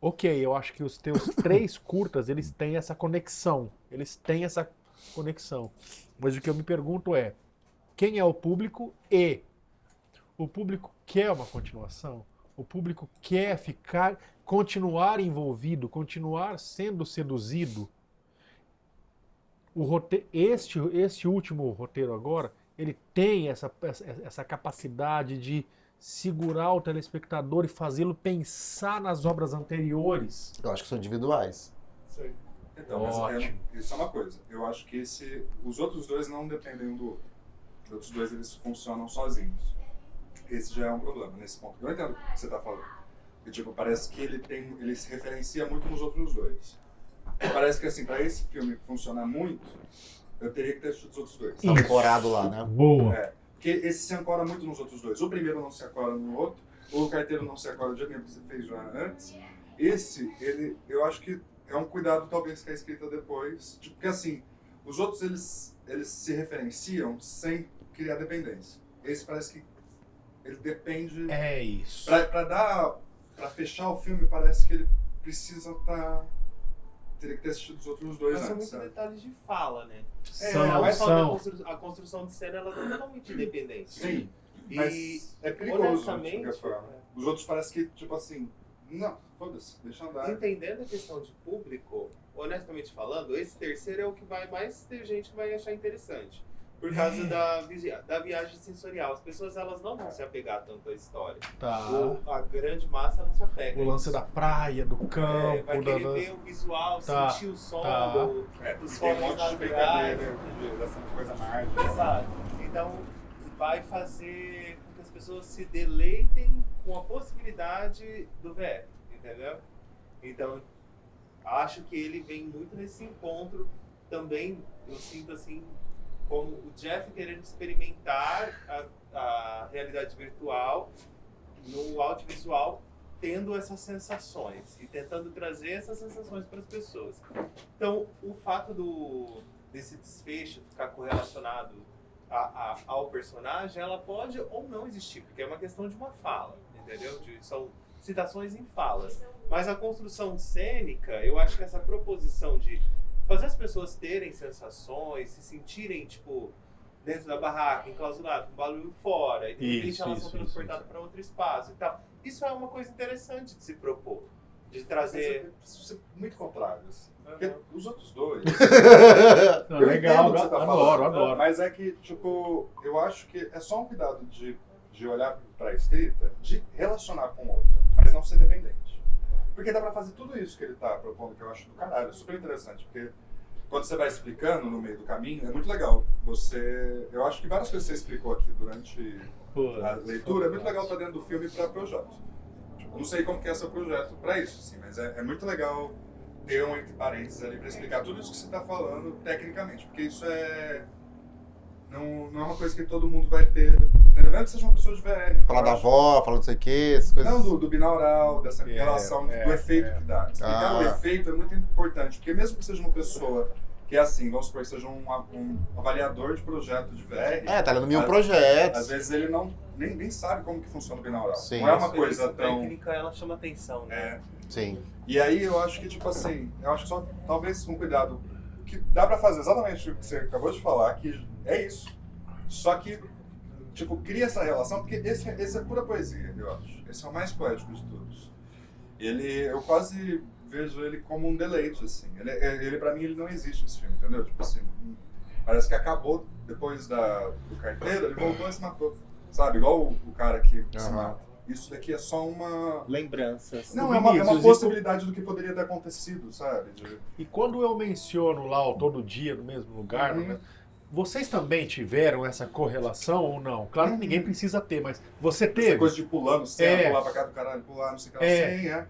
ok, eu acho que os teus 3 curtas, eles têm essa conexão. Mas o que eu me pergunto é, quem é o público e o público quer uma continuação? O público quer continuar envolvido, continuar sendo seduzido. Este último roteiro agora, ele tem essa capacidade de segurar o telespectador e fazê-lo pensar nas obras anteriores. Eu acho que são individuais. Sim. Então, mas isso é uma coisa. Eu acho que os outros dois não dependem um do outro. Os outros dois, eles funcionam sozinhos. Esse já é um problema nesse ponto. Eu entendo o que você está falando. Porque, tipo, parece que ele se referencia muito nos outros dois. E parece que, assim, para esse filme funcionar muito, eu teria que ter assistido os outros dois. Ancorado lá, né? Boa. Porque esse se ancora muito nos outros dois. O primeiro não se ancora no outro, o carteiro não se ancora de alguém que você fez já antes. Esse, eu acho que é um cuidado, talvez, que é escrita depois. Tipo, porque, assim, os outros, eles se referenciam sem criar dependência. Esse parece que ele depende... É isso. Pra fechar o filme, parece que ele precisa estar... Teria que ter assistido os outros dois Mas são antes. muitos detalhes de fala, né? A construção de cena ela é totalmente independente. Sim, E, mas é perigoso, de qualquer honestamente, forma. Os outros parece que, tipo assim, não, foda-se, deixa andar. entendendo a questão de público, honestamente falando, esse terceiro é o que vai mais ter gente que vai achar interessante. Por causa da viagem sensorial. As pessoas elas não vão se apegar tanto à história. Tá. A grande massa não se apega. O lance da praia, do campo, vai querer ver o visual, Tá, sentir o som dos Tem um fogos monte de naturais. brincadeira, dessa coisa mágica. Exato. Então, vai fazer com que as pessoas se deleitem com a possibilidade do VR, entendeu? Então, acho que ele vem muito nesse encontro também, eu sinto assim, como o Jeff querendo experimentar a realidade virtual no audiovisual, tendo essas sensações e tentando trazer essas sensações para as pessoas. Então, o fato desse desfecho ficar correlacionado ao personagem, ela pode ou não existir, porque é uma questão de uma fala, entendeu? São citações em falas. Mas a construção cênica, eu acho que essa proposição de fazer as pessoas terem sensações, se sentirem, tipo, dentro da barraca, enclausurado, com barulho fora, e de repente elas são transportadas para outro espaço e tal. Isso é uma coisa interessante de se propor, de trazer... Isso é muito contrário, assim. Porque os outros dois... Não, legal, entendo o que você tá adoro, falando, adoro. Mas é que, tipo, eu acho que é só um cuidado de olhar para a escrita, de relacionar com outra, mas não ser dependente. Porque dá pra fazer tudo isso que ele tá propondo, que eu acho do caralho, é super interessante, porque quando você vai explicando no meio do caminho, é muito legal. Eu acho que várias coisas que você explicou aqui durante a leitura, é muito legal estar dentro do filme para projeto. Eu não sei como que é seu projeto para isso, assim, mas é muito legal ter um entre parênteses ali para explicar tudo isso que você tá falando tecnicamente, porque isso não é uma coisa que todo mundo vai ter. Mesmo que seja uma pessoa de VR. Falar da avó, falar não sei o que, essas coisas. Não, do binaural, dessa relação do efeito que dá. Explicar o efeito é muito importante, porque mesmo que seja uma pessoa que é assim, vamos supor que seja um avaliador de projeto de VR. Tá lendo mil Às projetos. vezes ele nem sabe como que funciona o binaural. Sim. Não é uma A coisa experiência tão... técnica, ela chama atenção, né? É. Sim. E aí eu acho que, tipo assim, eu acho que só talvez com cuidado, que dá pra fazer exatamente o que você acabou de falar, que é isso. Só que, tipo, cria essa relação, porque esse é pura poesia, eu acho. Esse é o mais poético de todos. Eu quase vejo ele como um deleite, assim. Ele pra mim, ele não existe esse filme, entendeu? Tipo assim, parece que acabou depois do carteiro, ele voltou e se matou. Sabe? Igual o cara que se mata. Isso daqui é só uma... Lembranças. Não, é uma possibilidade do que poderia ter acontecido, sabe? E quando eu menciono lá o Todo Dia no mesmo lugar, né, vocês também tiveram essa correlação ou não? Claro que ninguém precisa ter, mas você teve. Essa coisa de pular no céu, pular pra cá do caralho, pular, não sei o que lá. Sim,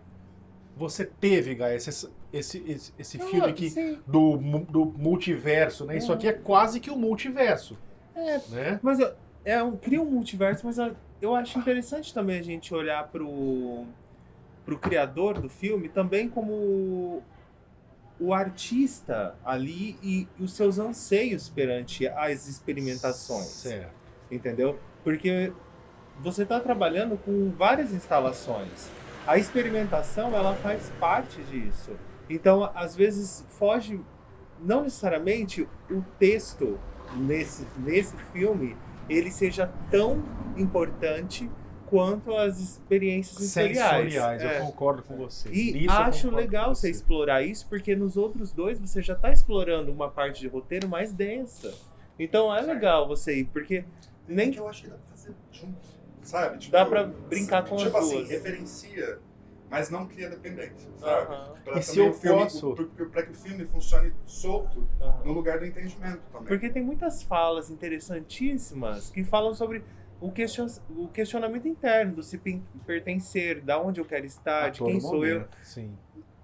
Você teve, Gaia, esse filme aqui do multiverso, né? Isso aqui é quase que um multiverso. Né? Mas cria um multiverso, mas eu acho interessante também a gente olhar pro criador do filme também como o artista ali e os seus anseios perante as experimentações. Certo. Entendeu? Porque você está trabalhando com várias instalações. A experimentação, ela faz parte disso. Então, às vezes, foge, não necessariamente o texto nesse filme, ele seja tão importante quanto as experiências sensoriais. Eu concordo com você. E acho legal você explorar isso, porque nos outros dois você já está explorando uma parte de roteiro mais densa. Então é legal você ir, porque nem que eu acho que dá pra fazer junto, sabe? Tipo, dá pra brincar com as duas. Tipo assim, referencia, mas não cria dependência, sabe? Pra e se eu posso... Pra que o filme funcione solto no lugar do entendimento também. Porque tem muitas falas interessantíssimas que falam sobre o questionamento interno, do se pertencer, da onde eu quero estar, de quem sou eu. Sim.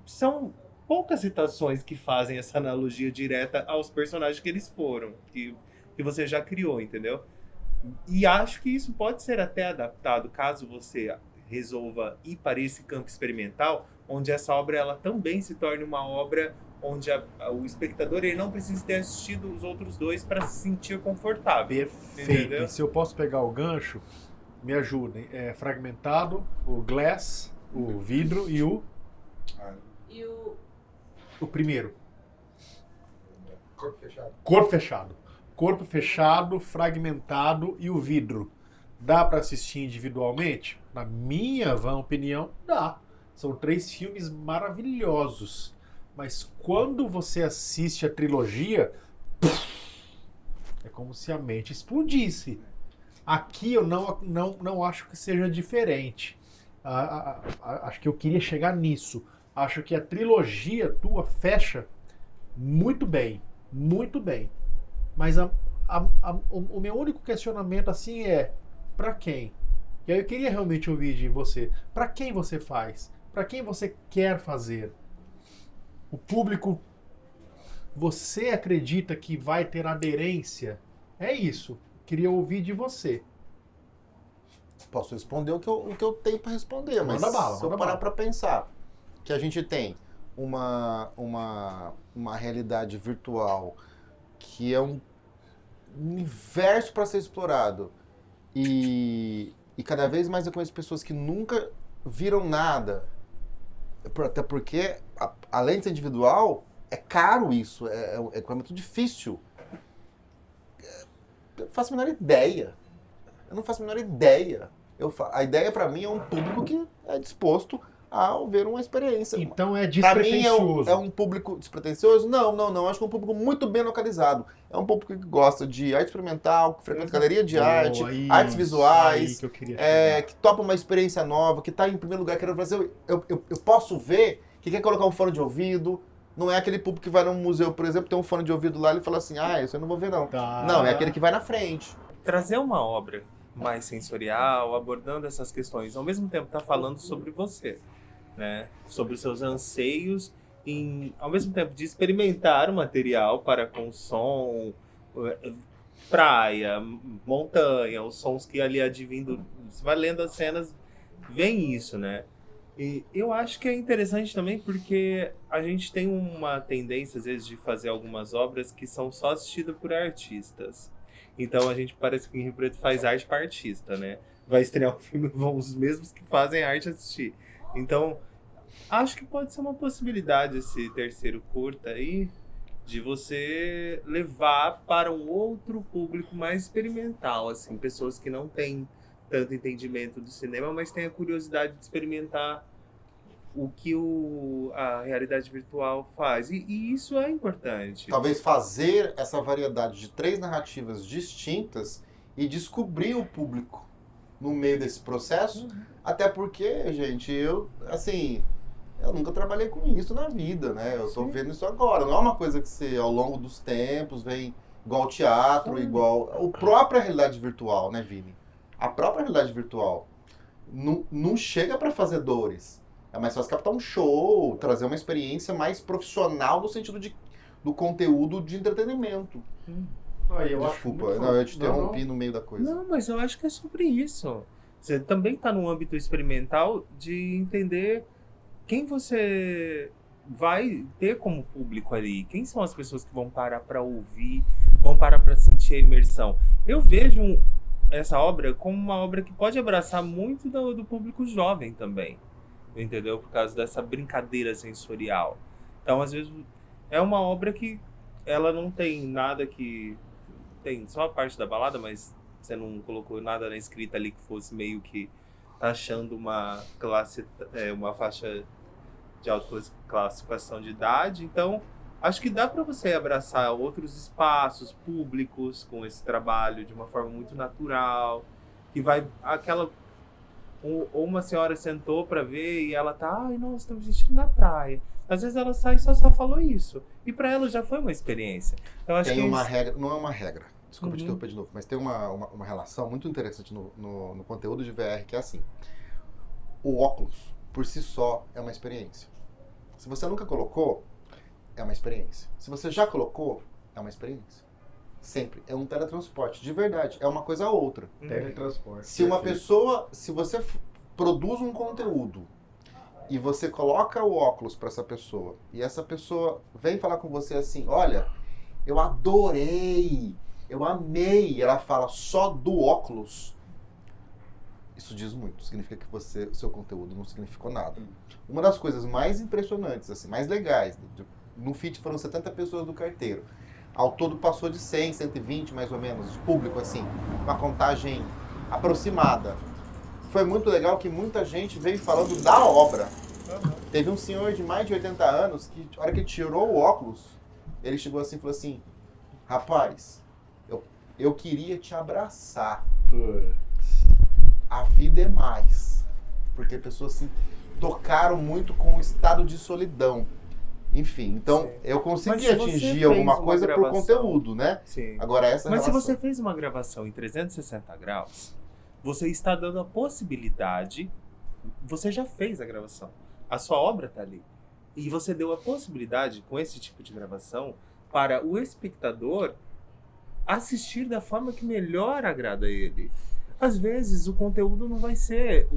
São poucas citações que fazem essa analogia direta aos personagens que eles foram, que você já criou, entendeu? E acho que isso pode ser até adaptado, caso você resolva ir para esse campo experimental, onde essa obra ela também se torne uma obra onde o espectador ele não precisa ter assistido os outros dois para se sentir confortável. Perfeito. Entendeu? E se eu posso pegar o gancho, me ajudem. É Fragmentado, o Glass, o Vidro e o... O primeiro. Corpo Fechado. Corpo Fechado. Corpo Fechado, Fragmentado e o Vidro. Dá para assistir individualmente? Na minha vã opinião, dá. São 3 filmes maravilhosos. Mas quando você assiste a trilogia, é como se a mente explodisse. Aqui eu não acho que seja diferente. Acho que eu queria chegar nisso. Acho que a trilogia tua fecha muito bem. Muito bem. Mas o meu único questionamento assim é, pra quem? E aí eu queria realmente ouvir de você. Pra quem você faz? Pra quem você quer fazer? O público, você acredita que vai ter aderência? É isso. Queria ouvir de você. Posso responder o que eu tenho para responder, mas Manda bala, se eu manda parar bala. para pensar que a gente tem uma realidade virtual que é um universo para ser explorado e cada vez mais eu conheço pessoas que nunca viram nada, até porque além de ser individual é caro isso, é muito difícil. Eu não faço a menor ideia. A ideia para mim é um público que é disposto a ver uma experiência. Então é Para mim despretensioso. é um público despretensioso? Não. Acho que é um público muito bem localizado. É um público que gosta de arte experimental, que frequenta galeria de arte, artes visuais, que eu queria chegar. que topa uma experiência nova, que está em primeiro lugar querendo fazer. Eu posso ver que quer colocar um fone de ouvido. Não é aquele público que vai num museu, por exemplo, tem um fone de ouvido lá e fala assim, isso eu não vou ver não. Tá. Não, é aquele que vai na frente. Trazer uma obra mais sensorial, abordando essas questões, ao mesmo tempo tá falando sobre você, né? Sobre os seus anseios, ao mesmo tempo de experimentar o material para com som, praia, montanha, os sons que ali advindo, você vai lendo as cenas, vem isso, né? E eu acho que é interessante também porque a gente tem uma tendência, às vezes, de fazer algumas obras que são só assistidas por artistas. Então a gente parece que o Rio Preto faz arte para artista, né? Vai estrear um filme, vão os mesmos que fazem arte assistir. Então, acho que pode ser uma possibilidade esse terceiro curta aí, de você levar para um outro público mais experimental, assim, pessoas que não têm tanto entendimento do cinema, mas têm a curiosidade de experimentar o que a realidade virtual faz. E isso é importante. Talvez fazer essa variedade de 3 narrativas distintas e descobrir o público no meio desse processo. Até porque, gente, eu nunca trabalhei com isso na vida, né? Eu tô vendo isso agora. Não é uma coisa que você, ao longo dos tempos, vem igual teatro, igual... A própria realidade virtual, né, Vini? A própria realidade virtual não chega para fazedores. É mais fácil captar um show, trazer uma experiência mais profissional no sentido do conteúdo de entretenimento. Desculpa, eu te interrompi no meio da coisa. Não, mas eu acho que é sobre isso. Você também está no âmbito experimental de entender quem você vai ter como público ali. Quem são as pessoas que vão parar para ouvir, vão parar para sentir a imersão. Eu vejo essa obra como uma obra que pode abraçar muito do público jovem também. Entendeu? Por causa dessa brincadeira sensorial. Então, às vezes, é uma obra que ela não tem nada que... Tem só a parte da balada, mas você não colocou nada na escrita ali que fosse meio que taxando uma classe, uma faixa de autoclassificação de idade. Então, acho que dá para você abraçar outros espaços públicos com esse trabalho de uma forma muito natural, que vai... Ou uma senhora sentou pra ver e ela tá, ai, nossa, tô me sentindo na praia. Às vezes ela sai e só falou isso. E pra ela já foi uma experiência. Eu acho tem que uma regra, não é uma regra, desculpa te interromper de novo, mas tem uma relação muito interessante no conteúdo de VR, que é assim. O óculos, por si só, é uma experiência. Se você nunca colocou, é uma experiência. Se você já colocou, é uma experiência. Sempre. É um teletransporte, de verdade. É uma coisa ou outra. Teletransporte. Se você produz um conteúdo e você coloca o óculos para essa pessoa e essa pessoa vem falar com você assim, olha, eu adorei, eu amei, ela fala só do óculos, isso diz muito. Significa que o seu conteúdo não significou nada. Uma das coisas mais impressionantes, assim, mais legais, no FIT foram 70 pessoas do carteiro. Ao todo passou de 100, 120 mais ou menos, público assim, uma contagem aproximada. Foi muito legal que muita gente veio falando da obra. Teve um senhor de mais de 80 anos que, na hora que tirou o óculos, ele chegou assim e falou assim, rapaz, eu queria te abraçar. A vida é mais. Porque pessoas assim, tocaram muito com o estado de solidão. Enfim, então eu consegui atingir alguma coisa por conteúdo, né? Sim. Agora essa Mas relação. se você fez uma gravação em 360 graus, você está dando a possibilidade, você já fez a gravação, a sua obra está ali. E você deu a possibilidade, com esse tipo de gravação, para o espectador assistir da forma que melhor agrada a ele. Às vezes o conteúdo não vai ser,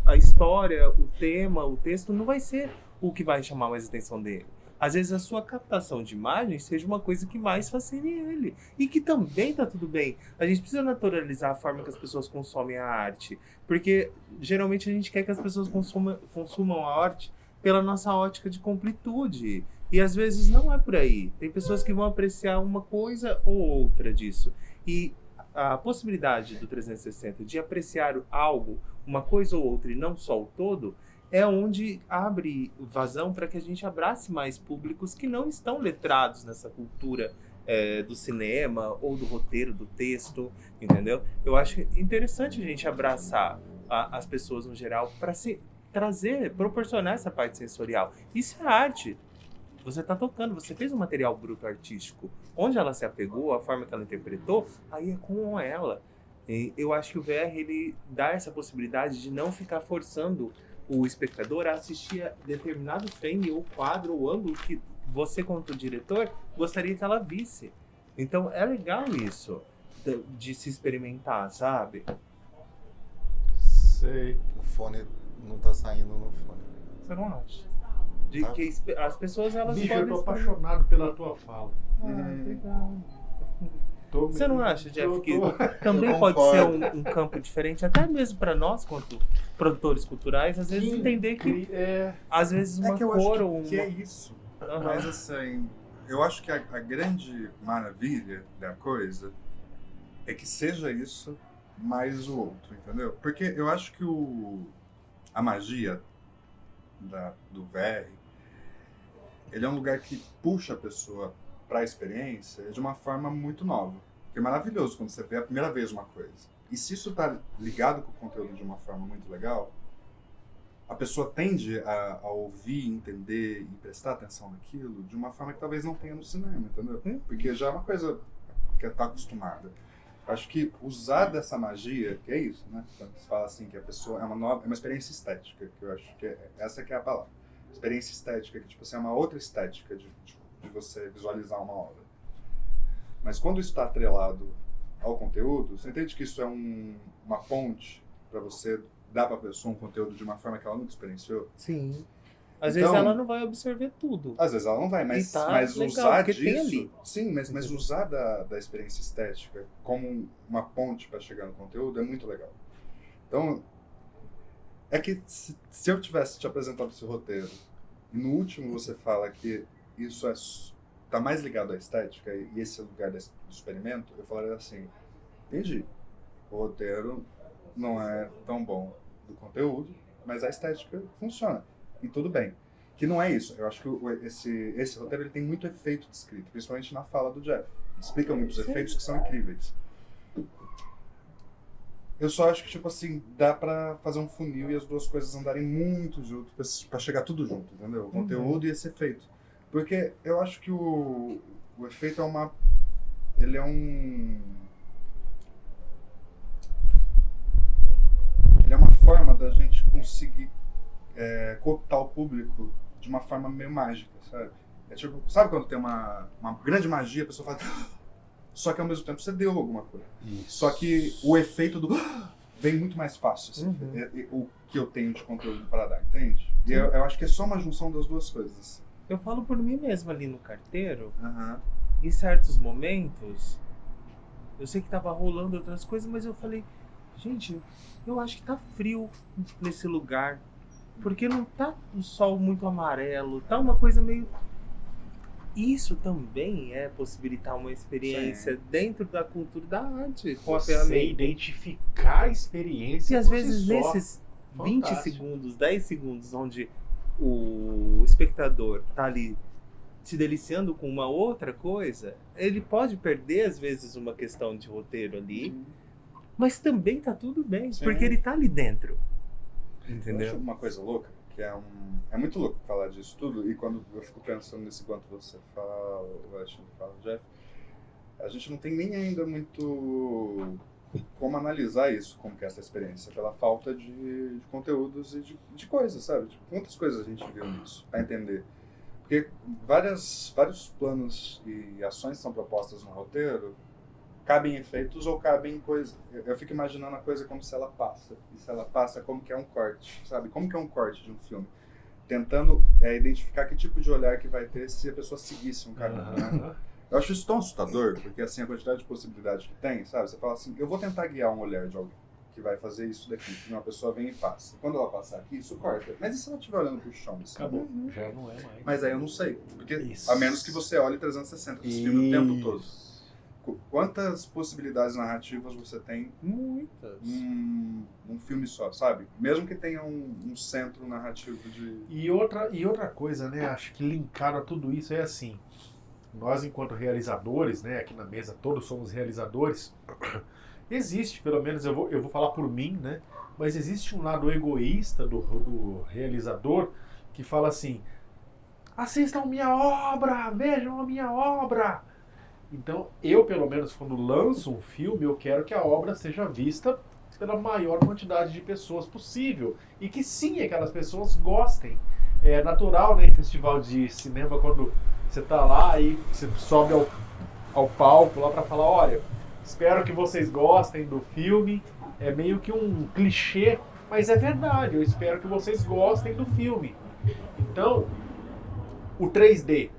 a história, o tema, o texto não vai ser o que vai chamar mais a atenção dele. Às vezes a sua captação de imagem seja uma coisa que mais fascine ele. E que também tá tudo bem. A gente precisa naturalizar a forma que as pessoas consomem a arte. Porque geralmente a gente quer que as pessoas consumam a arte pela nossa ótica de completude. E às vezes não é por aí. Tem pessoas que vão apreciar uma coisa ou outra disso. E a possibilidade do 360 de apreciar algo, uma coisa ou outra, e não só o todo, é onde abre vazão para que a gente abrace mais públicos que não estão letrados nessa cultura do cinema ou do roteiro, do texto, entendeu? Eu acho interessante a gente abraçar as pessoas no geral para se trazer, proporcionar essa parte sensorial. Isso é arte. Você está tocando, você fez um material bruto artístico. Onde ela se apegou, a forma que ela interpretou, aí é com ela. E eu acho que o VR ele dá essa possibilidade de não ficar forçando o espectador a assistir a determinado frame ou quadro ou ângulo que você, como diretor, gostaria que ela visse. Então é legal isso, de se experimentar, sabe? Sei. O fone Não tá saindo no fone. Você não acha? De Tá. que as pessoas, elas Bicho, eu podem... tô apaixonado pela tua fala. Legal. Tô Você não acha, Jeff, que também Eu pode ser concordo. um campo diferente, até mesmo para nós, quanto produtores culturais, às vezes entender que, às vezes, uma que eu cor acho ou uma... que é isso. Aham. Mas assim, eu acho que a grande maravilha da coisa é que seja isso mais o outro, entendeu? Porque eu acho que a magia do VR, ele é um lugar que puxa a pessoa para a experiência de uma forma muito nova. Que é maravilhoso quando você vê a primeira vez uma coisa. E se isso tá ligado com o conteúdo de uma forma muito legal, a pessoa tende a ouvir, entender e prestar atenção naquilo de uma forma que talvez não tenha no cinema, entendeu? Porque já é uma coisa que tá acostumada. Acho que usar dessa magia, que é isso, né? Quando se fala assim que a pessoa é uma experiência estética, que eu acho que essa que é a palavra. Experiência estética, que tipo assim, é uma outra estética de você visualizar uma obra. Mas quando isso está atrelado ao conteúdo, você entende que isso é uma ponte para você dar para a pessoa um conteúdo de uma forma que ela nunca experienciou? Sim. Às Então, vezes ela não vai absorver tudo. Às vezes ela não vai, mas, E tá mas legal, usar porque disso... tem ali. Sim, mas usar da experiência estética como uma ponte para chegar no conteúdo é muito legal. Então, é que se eu tivesse te apresentado esse roteiro e no último você fala que isso tá mais ligado à estética e esse lugar do experimento, eu falaria assim, entendi, o roteiro não é tão bom do conteúdo, mas a estética funciona. E tudo bem. Que não é isso. Eu acho que esse roteiro ele tem muito efeito descrito, principalmente na fala do Jeff. Explica muitos efeitos que são incríveis. Eu só acho que, tipo assim, dá pra fazer um funil e as duas coisas andarem muito junto, pra chegar tudo junto, entendeu? O conteúdo e esse efeito. Porque eu acho que o efeito ele é uma forma da gente conseguir cooptar o público de uma forma meio mágica, sabe? É tipo, sabe quando tem uma grande magia, a pessoa faz... Só que ao mesmo tempo você deu alguma coisa. Isso. Só que o efeito vem muito mais fácil, assim, o que eu tenho de conteúdo para dar, entende? E eu acho que é só uma junção das duas coisas. Assim. Eu falo por mim mesmo ali no carteiro, Uhum. em certos momentos, eu sei que tava rolando outras coisas, mas eu falei, gente, eu acho que tá frio nesse lugar, porque não tá o sol muito amarelo, tá uma coisa meio... Isso também é possibilitar uma experiência dentro da cultura da arte, com a Você ferramenta. identificar a experiência E às por vezes si só. nesses 20 Fantástico. segundos, 10 segundos, onde o espectador tá ali se deliciando com uma outra coisa, ele pode perder às vezes uma questão de roteiro ali, mas também tá tudo bem, Sim. porque ele tá ali dentro. Eu Entendeu? acho uma coisa louca, que é muito louco falar disso tudo, e quando eu fico pensando nisso enquanto você fala, o Ashley fala, Jeff, a gente não tem nem ainda muito como analisar isso, como que é essa experiência, pela falta de conteúdos e de coisas, sabe? Tipo, quantas coisas a gente viu nisso, pra entender. Porque vários planos e ações que são propostas no roteiro cabem efeitos ou cabem coisas. Eu fico imaginando a coisa como se ela passa. E se ela passa, como que é um corte, sabe? Como que é um corte de um filme. Tentando identificar que tipo de olhar que vai ter se a pessoa seguisse um caminho, né? Eu acho isso tão assustador, porque assim, a quantidade de possibilidades que tem, sabe? Você fala assim, eu vou tentar guiar um olhar de alguém que vai fazer isso daqui. Que uma pessoa vem e passa. Quando ela passar aqui, isso corta. Mas e se ela estiver olhando pro chão? Assim? Acabou. Já não é mais. Mas aí eu não sei. Porque Isso. a menos que você olhe 360 desse filme o tempo todo. Quantas possibilidades narrativas você tem Muitas. num filme só, sabe? Mesmo que tenha um centro narrativo de... E outra coisa, né? Acho que linkado a tudo isso é assim. Nós, enquanto realizadores, né? Aqui na mesa todos somos realizadores. Existe, pelo menos, eu vou falar por mim, né? Mas existe um lado egoísta do realizador que fala assim: assistam minha obra, vejam a minha obra. Então, eu, pelo menos, quando lanço um filme, eu quero que a obra seja vista pela maior quantidade de pessoas possível. E que sim, aquelas pessoas gostem. É natural, né, em festival de cinema, quando você tá lá e você sobe ao palco lá para falar, olha, espero que vocês gostem do filme. É meio que um clichê Mas é verdade, eu espero que vocês gostem do filme. Então, o 3D,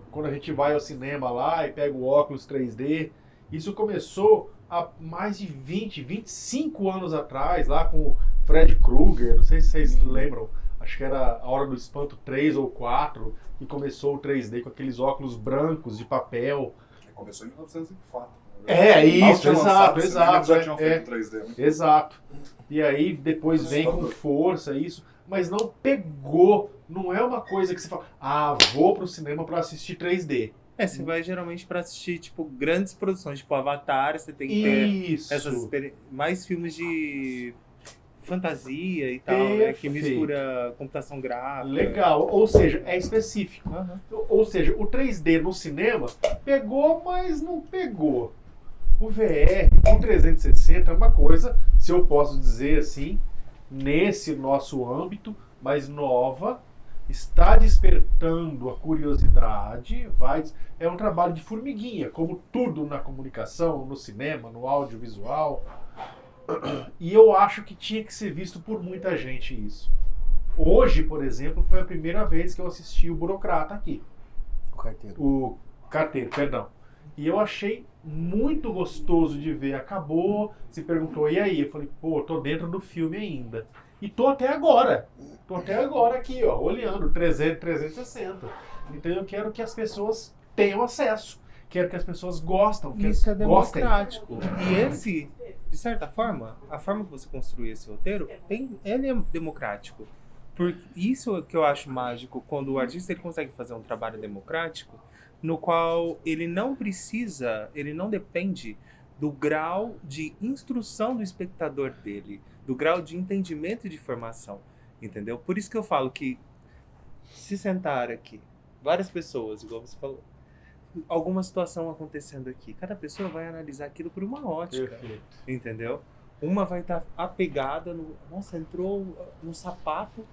quando a gente vai ao cinema lá e pega o óculos 3D, isso começou há mais de 20, 25 anos atrás, lá com o Fred Krueger, não sei se vocês lembram, acho que era A Hora do Espanto 3 ou 4, que começou o 3D com aqueles óculos brancos de papel. Começou em 1904. Isso, exato. Já tinham feito 3D, né? Exato. E aí depois vem com força isso, mas não pegou, não é uma coisa que você fala, vou pro cinema pra assistir 3D. Você vai geralmente pra assistir, tipo, grandes produções, tipo Avatar, você tem que ter essas mais filmes de fantasia e tal, né, que mistura computação gráfica. Legal, ou seja, é específico. Ou seja, o 3D no cinema pegou, mas não pegou. O VR com 360 é uma coisa, se eu posso dizer assim, nesse nosso âmbito, mais nova, está despertando a curiosidade, é um trabalho de formiguinha, como tudo na comunicação, no cinema, no audiovisual. E eu acho que tinha que ser visto por muita gente isso. Hoje, por exemplo, foi a primeira vez que eu assisti o Burocrata aqui. O Carteiro, perdão. E eu achei muito gostoso de ver. Acabou, se perguntou, e aí? Eu falei, tô dentro do filme ainda. E tô até agora. Tô até agora aqui, ó, olhando 360. Então eu quero que as pessoas tenham acesso. Quero que as pessoas gostem. Isso é democrático. E esse, de certa forma, a forma que você construiu esse roteiro, ele é democrático. Porque isso é que eu acho mágico, quando o artista ele consegue fazer um trabalho democrático, no qual ele não depende do grau de instrução do espectador dele, do grau de entendimento e de formação, entendeu? Por isso que eu falo que se sentar aqui, várias pessoas, igual você falou, alguma situação acontecendo aqui, cada pessoa vai analisar aquilo por uma ótica, Perfeito. Entendeu? Uma vai estar apegada no... Nossa, entrou no sapato,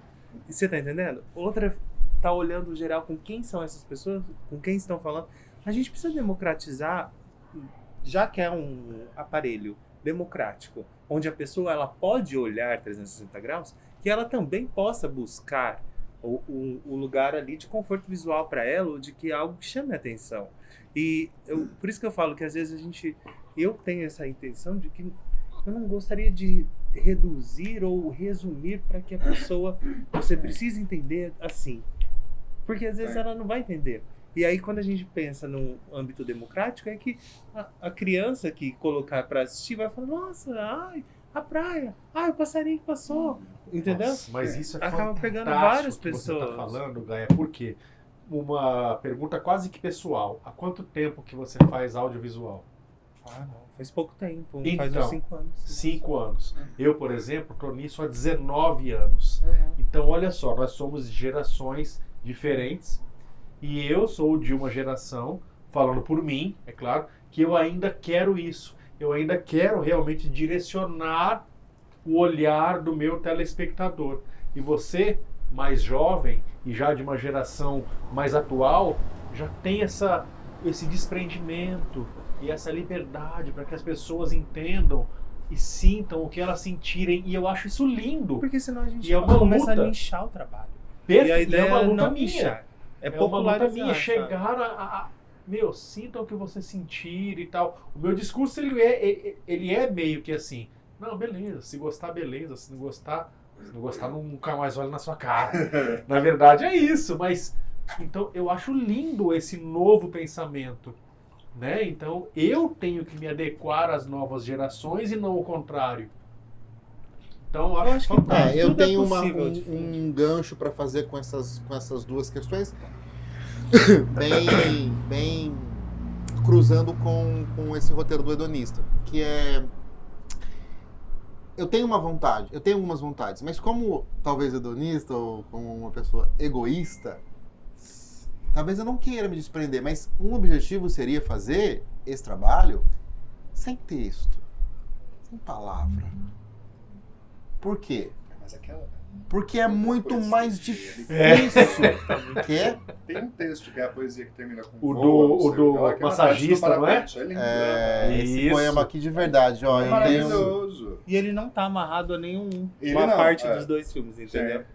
e você tá entendendo? Outra tá olhando o geral com quem são essas pessoas, com quem estão falando. A gente precisa democratizar, já que é um aparelho democrático, onde a pessoa ela pode olhar 360 graus, que ela também possa buscar o lugar ali de conforto visual para ela, ou de que algo que chame a atenção. E por isso que eu falo que às vezes eu tenho essa intenção de que eu não gostaria de reduzir ou resumir para que a pessoa, você precisa entender assim. Porque às vezes ela não vai entender. E aí quando a gente pensa num âmbito democrático, é que a criança que colocar para assistir vai falar, nossa, a praia, o passarinho que passou, entendeu? Nossa, mas isso é acaba pegando fantástico várias que pessoas. você está falando, Gaia, por quê? Uma pergunta quase que pessoal. Há quanto tempo que você faz audiovisual? Não, faz pouco tempo, Então, faz uns 5 anos. 5 anos. Eu, por exemplo, estou nisso há 19 anos. Então, olha só, nós somos de gerações diferentes e eu sou de uma geração, falando por mim, é claro, que eu ainda quero isso. Eu ainda quero realmente direcionar o olhar do meu telespectador. E você, mais jovem e já de uma geração mais atual, já tem esse desprendimento e essa liberdade para que as pessoas entendam e sintam o que elas sentirem. E eu acho isso lindo. Porque senão a gente começa a linchar o trabalho. Perfeito. E a ideia é uma luta não minha. linchar. É uma luta minha popularizar, chegar a sintam o que você sentir e tal. O meu discurso ele é meio que assim, não, beleza, se gostar, beleza, se não gostar, nunca mais olha na sua cara. Na verdade é isso, mas então eu acho lindo esse novo pensamento, né? Então eu tenho que me adequar às novas gerações e não o contrário. Então eu acho fantástico. Eu Tudo é tenho possível, um gancho para fazer com essas duas questões, bem cruzando com esse roteiro do hedonista, que é... Eu tenho algumas vontades, mas como talvez hedonista ou como uma pessoa egoísta, talvez eu não queira me desprender, mas um objetivo seria fazer esse trabalho sem texto, sem palavra. Por quê? Mas aquela... Porque é muito poesia mais dele. difícil. Quê? Tem um texto que é a poesia que termina com O voa, do- não sei o do que lá, que é uma massagista, parte do não é? parapente. É lindo. Esse Isso. poema aqui de verdade, ó. É Eu tenho... maravilhoso. E ele não tá amarrado a nenhuma Ele não, parte é. dos dois filmes, entendeu? Sim.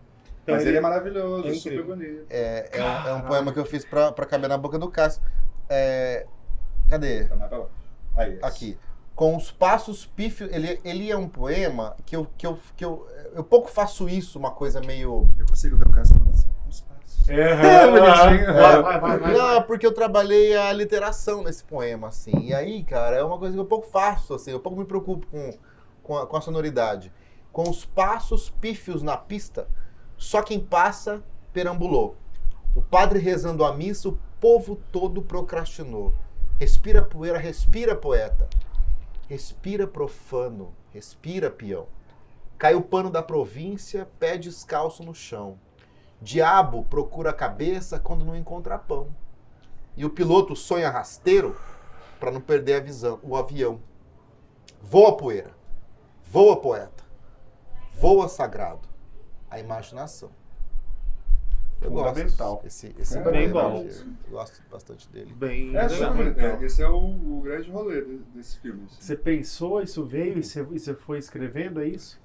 Então Mas ele é maravilhoso, é super incrível. bonito. É um poema que eu fiz pra caber na boca do Cássio. Cadê? Tá mais pra lá. Aí, esse. Aqui. Com os passos pífios. Ele é um poema que eu pouco faço isso, uma coisa meio. Eu consigo ver o Cássio falando assim, com os passos. Bonitinho. Vai. Não, porque eu trabalhei a literação nesse poema, assim. E aí, cara, é uma coisa que eu pouco faço, assim. Eu pouco me preocupo com a sonoridade. Com os passos pífios na pista, só quem passa perambulou. O padre rezando a missa, o povo todo procrastinou. Respira poeira, respira poeta. Respira profano, respira peão. Cai o pano da província, pé descalço no chão. Diabo procura a cabeça quando não encontra pão. E o piloto sonha rasteiro para não perder a visão, o avião. Voa poeira, voa poeta, voa sagrado, a imaginação. Eu Fundamental. gosto. Esse Bem poema bom. aqui, eu gosto bastante dele. Bem É super bonito. legal. Esse é o grande rolê desse filme. Assim. Você pensou, isso veio e você foi escrevendo, é isso?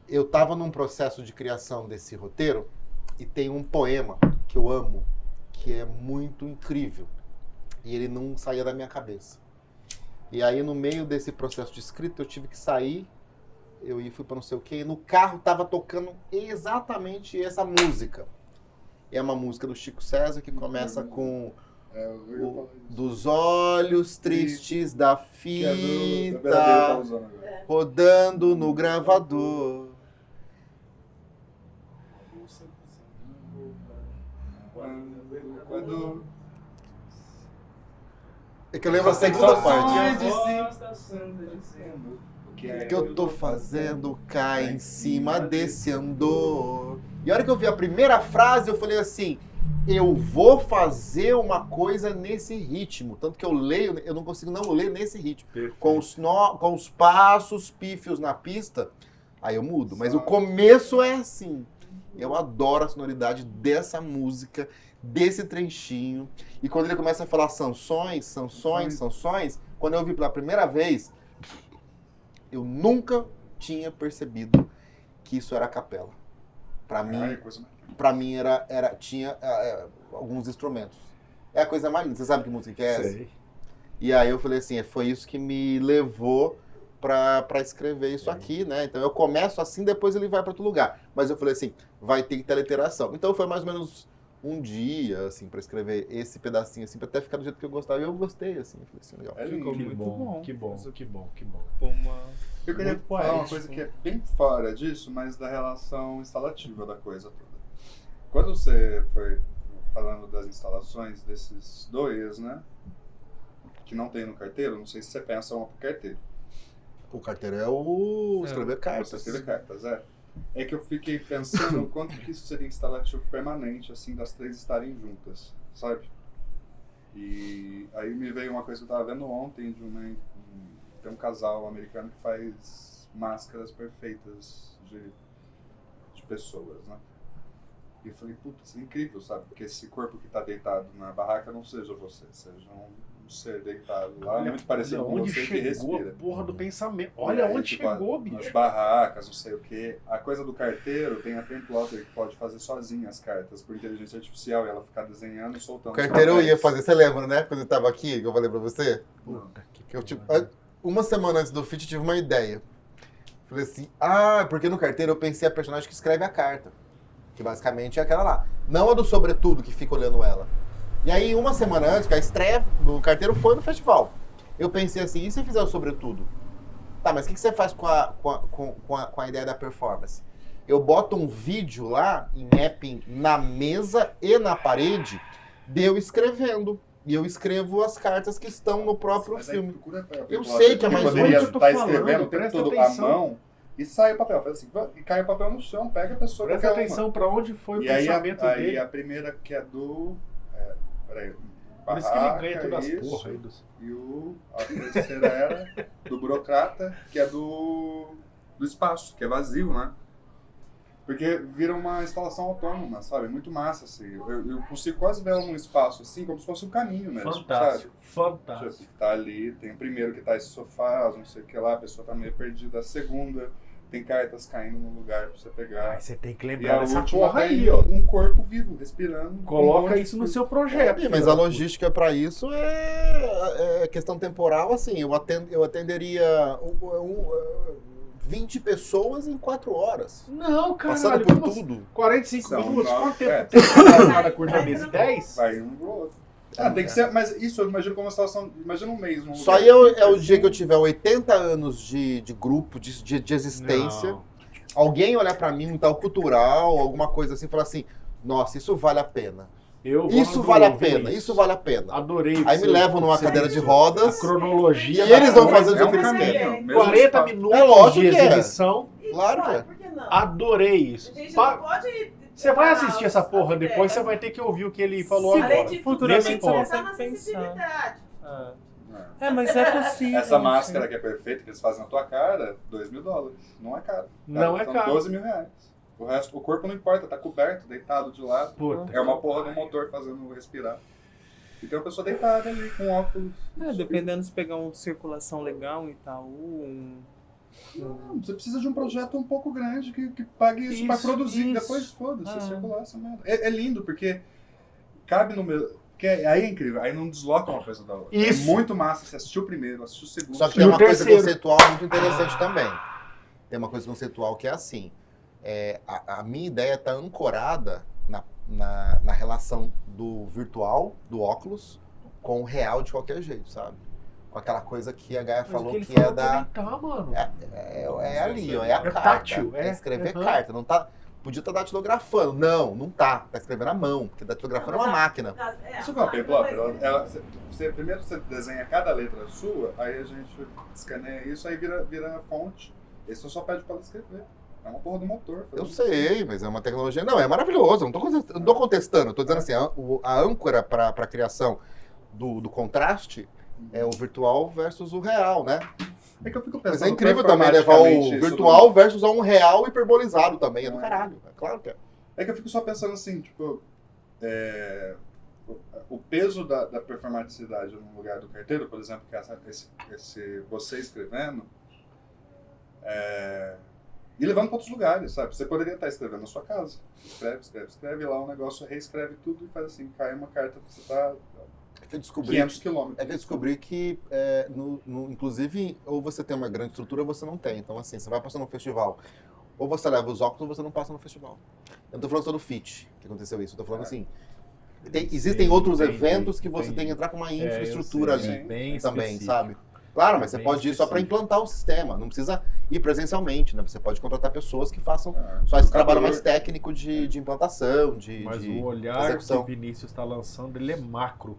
Eu estava num processo de criação desse roteiro e tem um poema que eu amo, que é muito incrível. E ele não saía da minha cabeça. E aí, no meio desse processo de escrita, eu tive que sair. Fui para não sei o quê. E no carro tava tocando exatamente essa música. É uma música do Chico César que começa com Eu ia falar isso. dos olhos tristes da Que é do Beira fita tá usando agora. rodando no gravador. Quando... É que eu lembro a segunda parte. O Que eu tô fazendo cá em cima desse andor. E a hora que eu vi a primeira frase, eu falei assim: eu vou fazer uma coisa nesse ritmo. Tanto que eu leio, eu não consigo não ler nesse ritmo. Com os passos pífios na pista, aí eu mudo. Mas o começo é assim. Eu adoro a sonoridade dessa música, desse trenchinho. E quando ele começa a falar Sansões, quando eu vi pela primeira vez, eu nunca tinha percebido que isso era capela. Pra mim tinha alguns instrumentos. É a coisa mais linda. Você sabe que música que é essa? Sei. E aí eu falei assim, foi isso que me levou pra escrever isso aqui, né? Então eu começo assim, depois ele vai pra outro lugar. Mas eu falei assim, vai ter que ter literação. Então foi mais ou menos um dia, assim, pra escrever esse pedacinho, assim, pra até ficar do jeito que eu gostava. E eu gostei, assim. Falei assim, legal. É Ficou lindo. muito bom. Que bom. Eu queria Muito falar uma poético. coisa que é bem fora disso, mas da relação instalativa da coisa toda. Quando você foi falando das instalações desses dois, né? Que não tem no carteiro, não sei se você pensa uma pro carteiro. O carteiro é o escrever cartas. Você escrever cartas, é. É que eu fiquei pensando o quanto que isso seria instalativo permanente, assim, das três estarem juntas, sabe? E aí me veio uma coisa que eu tava vendo ontem, tem um casal americano que faz máscaras perfeitas de pessoas, né? E eu falei, puta, isso é incrível, sabe? Porque esse corpo que tá deitado na barraca não seja você, seja um ser deitado lá, muito parecido com onde você que chegou a respira. porra do pensamento. E Olha aí, onde tipo, chegou, As bicho. barracas, não sei o quê. A coisa do carteiro tem a Plotter que pode fazer sozinha as cartas por inteligência artificial e ela ficar desenhando e soltando. O carteiro eu ia fazer, você lembra, né? Quando eu tava aqui, que eu falei pra você? Não. Que eu, uma semana antes do feat, eu tive uma ideia. Falei assim, porque no carteiro eu pensei a personagem que escreve a carta. Que basicamente é aquela lá. Não a do sobretudo que fica olhando ela. E aí, uma semana antes, que a estreia do carteiro foi no festival. Eu pensei assim, e se eu fizer o sobretudo? Tá, mas o que você faz com a ideia da performance? Eu boto um vídeo lá, em mapping, na mesa e na parede, de eu escrevendo. E eu escrevo as cartas que estão no próprio Mas aí filme. procura pra Eu Plotter, sei que é porque mais poderia longe, eu tô estar falando, escrevendo o tempo presta todo atenção. à mão e sai o papel. Faz assim, e cai o papel no chão, pega a pessoa Presta qualquer atenção pra onde foi o E aí, pensamento aí dele. a primeira que é do... peraí. Por isso que ele ganha Barraca, todas as isso. porra aí dos... E a terceira era do burocrata, que é do espaço, que é vazio, né? Porque vira uma instalação autônoma, sabe? Muito massa, assim. Eu consigo quase ver ela num espaço, assim, como se fosse um caminho mesmo, Fantástico, sabe? fantástico. Tipo, tá ali, tem o primeiro que tá esse sofá, não sei o que lá, a pessoa tá meio perdida. A segunda, tem cartas caindo no lugar pra você pegar. Aí você tem que E a lembrar dessa última porra tem aí, ó. um corpo vivo, respirando. Coloca Um isso no monte de- seu projeto. Mas filho a da logística para isso é questão temporal, assim, eu atenderia 20 pessoas em 4 horas. puta. Não, Passando caralho, por como assim? tudo. 45 São minutos? nove- Quanto tempo é. tem cada curta mesa? 10? Vai um pro outro. Tem que ser, mas isso eu imagino como uma situação. Imagina um mês. Num Só lugar aí é o assim. dia que eu tiver 80 anos de grupo, de existência, Não. alguém olhar para mim, um tal cultural, alguma coisa assim, e falar assim, nossa, isso vale a pena. Eu vou Isso no vale a Globo, pena, Vinícius. isso vale a pena. Adorei. Aí me levam numa cadeira de rodas, A cronologia. E eles vão da fazer coisa. o que eles caminho, querem. mesmo 40 espaço. minutos É lógico de que é. exibição. Claro que é. Por que não? Adorei isso. A gente Pa- não pode... Você vai preparar assistir essa as porra depois, ideias. você vai ter que ouvir o que ele falou Além agora. de tudo, Futuramente tem que você pensar na consegue pensar. sensibilidade. É, mas é possível. Essa máscara que é perfeita, que eles fazem na tua cara, $2.000. Não é caro. Não é São caro. R$12.000. O resto, o corpo não importa, tá coberto, deitado de lado. Puta. É uma porra do motor fazendo respirar. E tem uma pessoa deitada ali, com óculos. Dependendo se pegar uma circulação legal em Itaú, Não, você precisa de um projeto um pouco grande que pague isso pra Isso, produzir. isso. Depois foda-se, Ah. circular essa merda. É lindo, porque cabe no meu. Aí é incrível, aí não desloca uma coisa da outra. Isso. É muito massa, você assistiu o primeiro, assistiu o segundo. Só que E tem o uma coisa terceiro? conceitual muito interessante também. Tem uma coisa conceitual que é assim, a minha ideia está ancorada na relação do virtual, do óculos, com o real de qualquer jeito, sabe? Com aquela coisa que a Gaia Mas falou o ele que falou é da... também tá, mano. É ali, ó, é a É carta. tátil, é é. escrever Uhum. carta, não tá... Podia estar datilografando. Não tá. Tá escrevendo à mão, porque datilografando é uma máquina. Isso é uma paperplot. Primeiro você desenha cada letra sua, aí a gente escaneia isso, aí vira fonte. Esse você só pede pra ela escrever. É uma porra do motor. Eu sei, mas é uma tecnologia... Não, é maravilhoso, eu não tô contestando. Eu tô dizendo assim, a âncora para a criação do contraste é o virtual versus o real, né? É que eu fico pensando. Mas é incrível também levar o performaticamente isso virtual versus um real hiperbolizado também. É do caralho. É claro que é. É que eu fico só pensando assim, tipo, o peso da performaticidade no lugar do carteiro, por exemplo, que é esse você escrevendo, e levando para outros lugares, sabe? Você poderia estar escrevendo na sua casa. Escreve lá um negócio, reescreve tudo e faz assim, cai uma carta que você está É que eu descobri 500 quilômetros. É que eu descobri que, inclusive, ou você tem uma grande estrutura ou você não tem. Então, assim, você vai passar num festival, ou você leva os óculos ou você não passa no festival. Eu não tô falando só do FIT, que aconteceu isso. Eu tô falando assim, existem outros eventos que você tem que entrar com uma infraestrutura eu sei, ali bem também, específico. sabe? Claro, mas você Bem pode ir só para específico. implantar o sistema. Não precisa ir presencialmente, né? Você pode contratar pessoas que façam só esse educador. trabalho mais técnico de implantação, Mas de o olhar que execução. o Vinícius está lançando, ele é macro.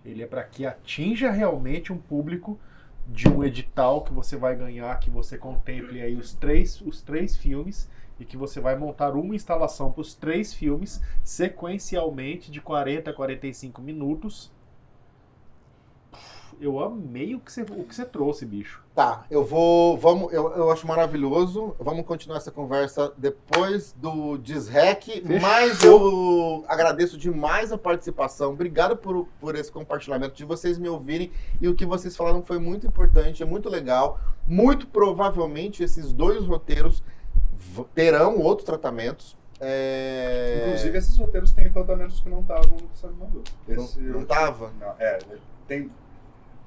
Ele é para que atinja realmente um público de um edital que você vai ganhar, que você contemple aí os três filmes e que você vai montar uma instalação para os 3 filmes sequencialmente de 40 a 45 minutos. Eu amei o que você trouxe, bicho. Tá, eu acho maravilhoso. Vamos continuar essa conversa depois do Disrec, mas eu agradeço demais a participação. Obrigado por esse compartilhamento, de vocês me ouvirem. E o que vocês falaram foi muito importante, é muito legal. Muito provavelmente esses 2 roteiros terão outros tratamentos. Inclusive, esses roteiros têm tratamentos que não estavam no que você me mandou. Não tava? Não, tem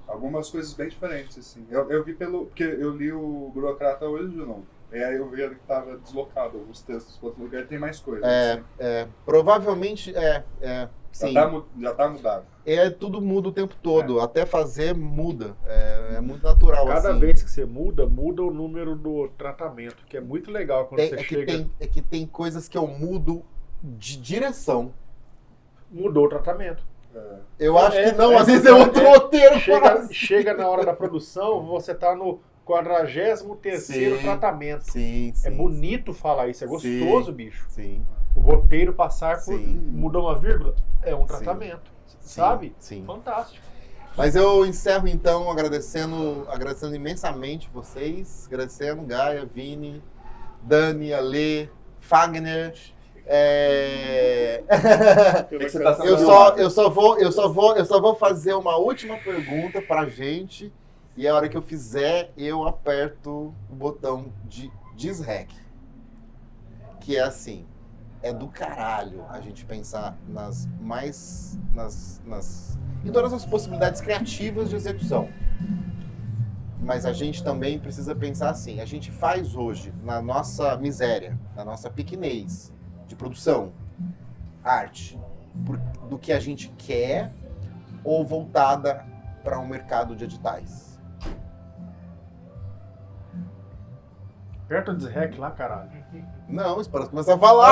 algumas coisas bem diferentes, assim. Eu vi porque eu li o Burocrata hoje de novo. E aí eu vi que estava deslocado alguns textos para outro lugar, tem mais coisas. assim. Provavelmente, sim. Já tá mudado. Tudo muda o tempo todo, até fazer muda. É muito natural. Cada assim. vez que você muda o número do tratamento, que é muito legal quando você chega... Que tem coisas que eu mudo de direção. Mudou o tratamento. Eu acho que não, às vezes é outro roteiro. Chega na hora da produção, você tá no 43º Sim. tratamento. Sim, É bonito falar isso, é gostoso, bicho. Sim. O roteiro passar por... Sim. Mudou uma vírgula, é um Sim. tratamento. Sabe? Sim. Fantástico. Mas eu encerro então agradecendo imensamente vocês, agradecendo Gaia, Vini, Dani, Alê, Fagner. Você tá Eu só vou fazer uma última pergunta pra gente e a hora que eu fizer, eu aperto o botão de Disrec. Que é assim, é do caralho a gente pensar em todas as possibilidades criativas de execução. Mas a gente também precisa pensar assim, a gente faz hoje, na nossa miséria, na nossa pequenez de produção, arte, do que a gente quer ou voltada para um mercado de editais? Aperta o Disrec lá, caralho. Não, espera começar a falar.